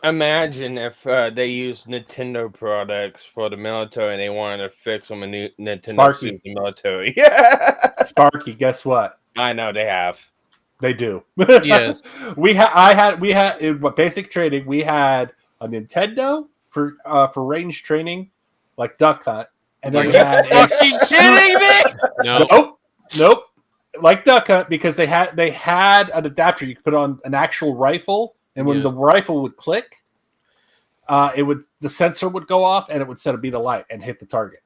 Imagine if they used Nintendo products for the military and they wanted to fix them a new Nintendo suit the military. Sparky, guess what? I know they have. They do. Yes. we had in basic training, we had a Nintendo for range training, like Duck Hunt. And then we had kidding me? Nope. Like Duck Hunt, because they had an adapter you could put on an actual rifle. And when the rifle would click, the sensor would go off and it would set a beam of light and hit the target.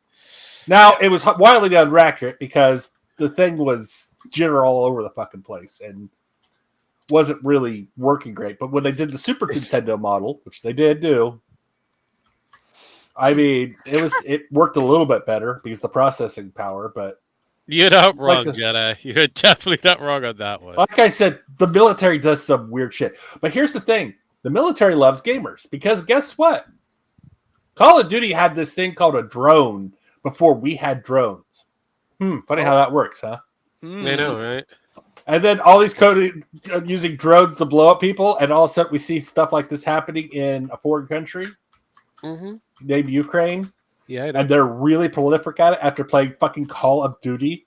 Now it was wildly inaccurate because the thing was jitter all over the fucking place and wasn't really working great. But when they did the Super Nintendo model, which they did do, I mean, it worked a little bit better because the processing power. But you're not wrong, Jedi. You're definitely not wrong on that one. Like I said, the military does some weird shit. But here's the thing. The military loves gamers because guess what? Call of Duty had this thing called a drone before we had drones. Funny how that works, huh? I know, right? And then all these coding using drones to blow up people, and all of a sudden we see stuff like this happening in a foreign country named Ukraine. Yeah, I know. And they're really prolific at it after playing fucking Call of Duty.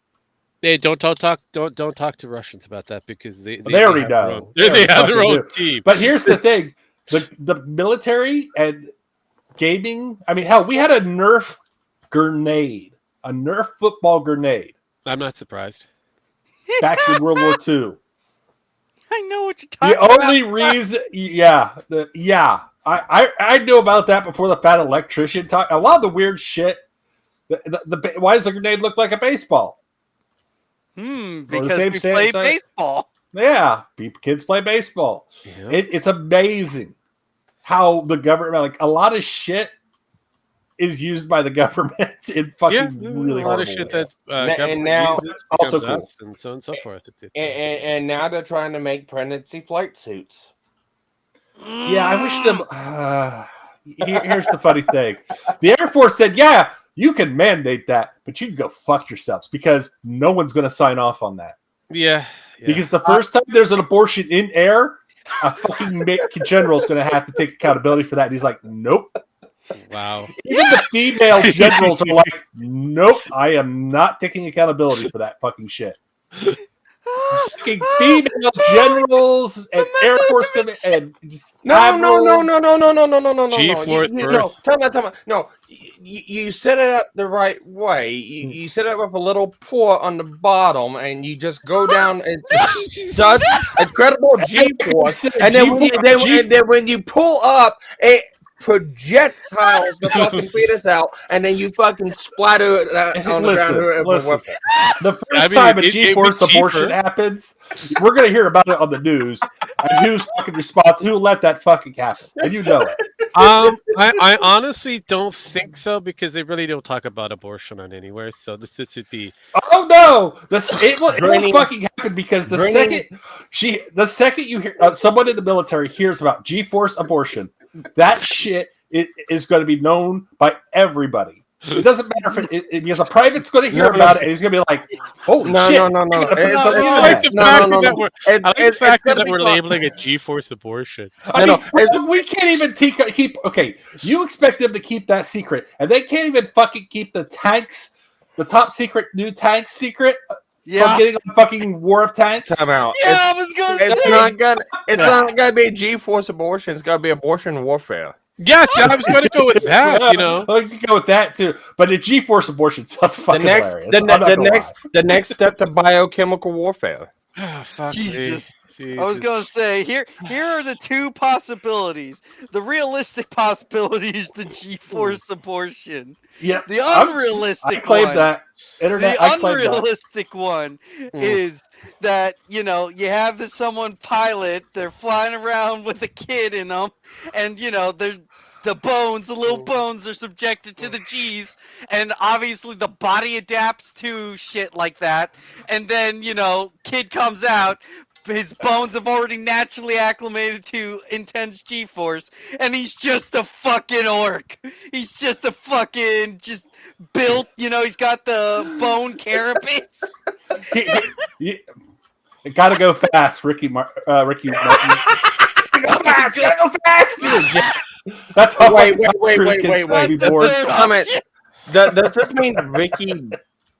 Hey, don't talk to Russians about that because they already know. They have their own team. But here's the thing: the military and gaming. I mean, hell, we had a Nerf grenade, a Nerf football grenade. I'm not surprised. Back in World War II. I know what you're talking about. The only reason, I knew about that before the fat electrician talk. A lot of the weird shit. Why does the grenade look like a baseball? Because we play baseball. Yeah, kids play baseball. Yeah. It's amazing how the government, like a lot of shit, is used by the government in fucking really a lot of shit ways. That and now also cool. And so on and so forth. And now they're trying to make pregnancy flight suits. Yeah, I wish them. Here's the funny thing: the Air Force said, "Yeah, you can mandate that, but you can go fuck yourselves because no one's going to sign off on that." Yeah. Because the first time there's an abortion in air, a fucking general is going to have to take accountability for that. And he's like, "Nope." Wow. Even the female generals are like, "Nope, I am not taking accountability for that fucking shit." Fucking female generals and Air Force and just no. Time out. No, you set it up the right way. You set it up with a little port on the bottom, and you just go down and such incredible G-force, and then when you pull up, it projectiles the fucking fetus out, and then you fucking splatter it on the ground. Listen. The first time a G-force abortion happens, we're gonna hear about it on the news, and who's fucking responsible? Who let that fucking happen? And you know it. I honestly don't think so because they really don't talk about abortion on anywhere. So this would be. Oh no! It will fucking happen because the second you hear someone in the military hears about G-force abortion, that shit is going to be known by everybody. It doesn't matter if because a private's going to hear about it and he's going to be like, "Holy shit!" I like the fact that we're labeling it G-force abortion. We can't even keep. Okay, you expect them to keep that secret, and they can't even fucking keep the tanks, the top secret new tanks secret. From getting on fucking War of Tanks. Time out. Yeah, I was going to say. It's not gonna be G-force abortion. It's gonna be abortion warfare. Yes, I was going to go with that. You know, I could go with that too. But the G-force abortion sounds fucking hilarious. The next step to biochemical warfare. Oh, fuck Jesus. I was gonna say here are the two possibilities. The realistic possibility is the G-force abortion. Yeah, The unrealistic I claim one. that. Internet, The I claim that. unrealistic one is that you have this someone pilot. They're flying around with a kid in them, and they're the little bones are subjected to the G's, and obviously the body adapts to shit like that. And then kid comes out. His bones have already naturally acclimated to intense G-force, and he's just a fucking orc. He's just a fucking built. He's got the bone carapace. It gotta go fast, Ricky. Ricky. Martin. Gotta go fast. That's how. Wait. Does this mean Ricky?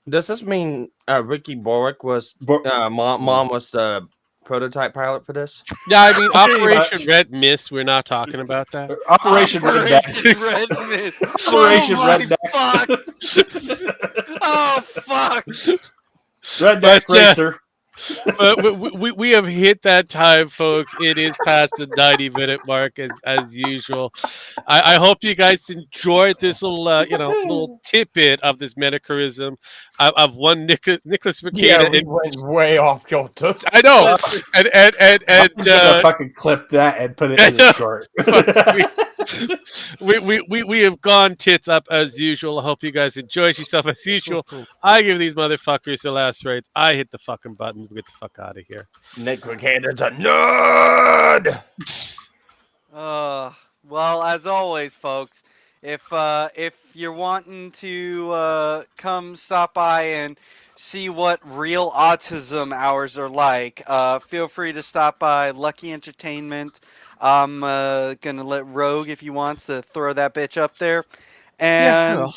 Does this mean Ricky Boric was mom was the prototype pilot for this? Yeah, I mean Operation Red Mist. We're not talking about that. Operation Red Mist. Operation Red Fuck. Oh fuck. Redneck Racer. But we have hit that time, folks. It is past the 90-minute mark as usual. I hope you guys enjoyed this little tidbit of this metacharism of one Nicholas Rekieta. Yeah, we went way off kilter. I know, and fucking clip that and put it in the short. we have gone tits up as usual. I hope you guys enjoyed yourself as usual. I give these motherfuckers the last rites. I hit the fucking buttons. We get the fuck out of here. Nick Rekieta's a nerd. Well, as always, folks, if you're wanting to come stop by and see what real autism hours are like, feel free to stop by Lucky Entertainment. I'm gonna let Rogue, if he wants, to throw that bitch up there. And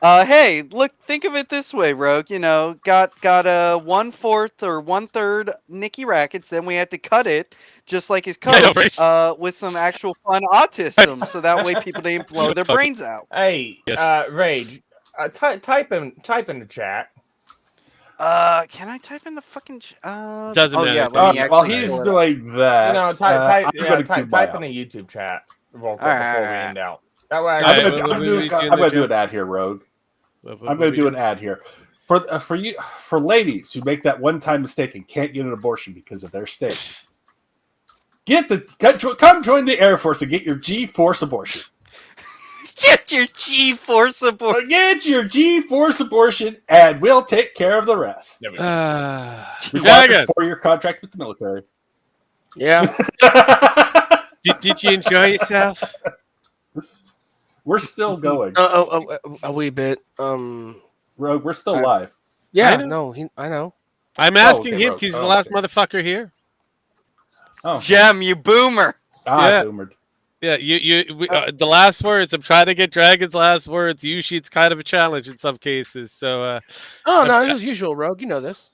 hey, look, think of it this way, Rogue. Got a 1/4 or 1/3 Nicky Rackets. Then we had to cut it, just like his coat, with some actual fun autism, so that way people didn't blow their brains out. Hey, Rage, type in the chat. Can I type in the fucking? Doesn't matter. Yeah, while he's doing that, type in the YouTube chat before we end out. That way, I'm gonna do an ad here, Rogue. I'm gonna do an ad here for ladies who make that one-time mistake and can't get an abortion because of their state. Come join the Air Force and get your G-force abortion. Get your G-force abortion. Get your G-force abortion, and we'll take care of the rest. For your contract with the military. Yeah. Did you enjoy yourself? We're still going. A wee bit. Rogue, we're still live. Yeah, I know. I know. I'm asking him because he's the last motherfucker here. Oh, Jem, you boomer. I boomered. Yeah, the last words. I'm trying to get Dragon's last words. Usually, it's kind of a challenge in some cases. So. No, as usual, Rogue. You know this.